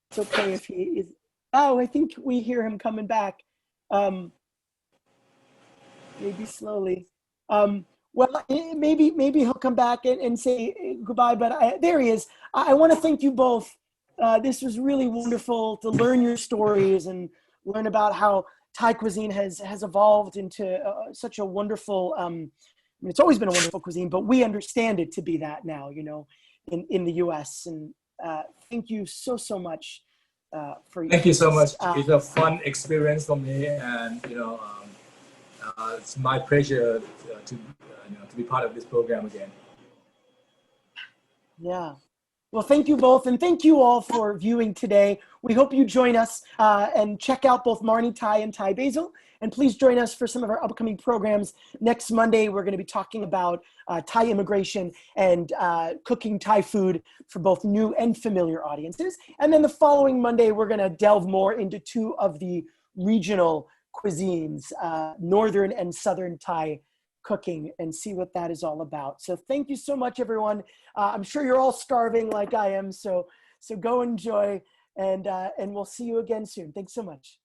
it's okay if he is. Oh, I think we hear him coming back. Maybe slowly. Well, maybe he'll come back and say goodbye. But there he is. I want to thank you both. This was really wonderful to learn your stories and learn about how Thai cuisine has evolved into such a wonderful. I mean, it's always been a wonderful cuisine, but we understand it to be that now. You know, in the U.S. And thank you so much for. Thank you so much. It's a fun experience for me, and it's my pleasure to be part of this program again. Yeah. Well, thank you both, and thank you all for viewing today. We hope you join us and check out both Marnee Thai and Thai Basil. And please join us for some of our upcoming programs. Next Monday, we're going to be talking about Thai immigration and cooking Thai food for both new and familiar audiences. And then the following Monday, we're going to delve more into two of the regional cuisines, Northern and Southern Thai cooking, and see what that is all about. So thank you so much, everyone. I'm sure you're all starving like I am, so go enjoy, and we'll see you again soon. Thanks so much.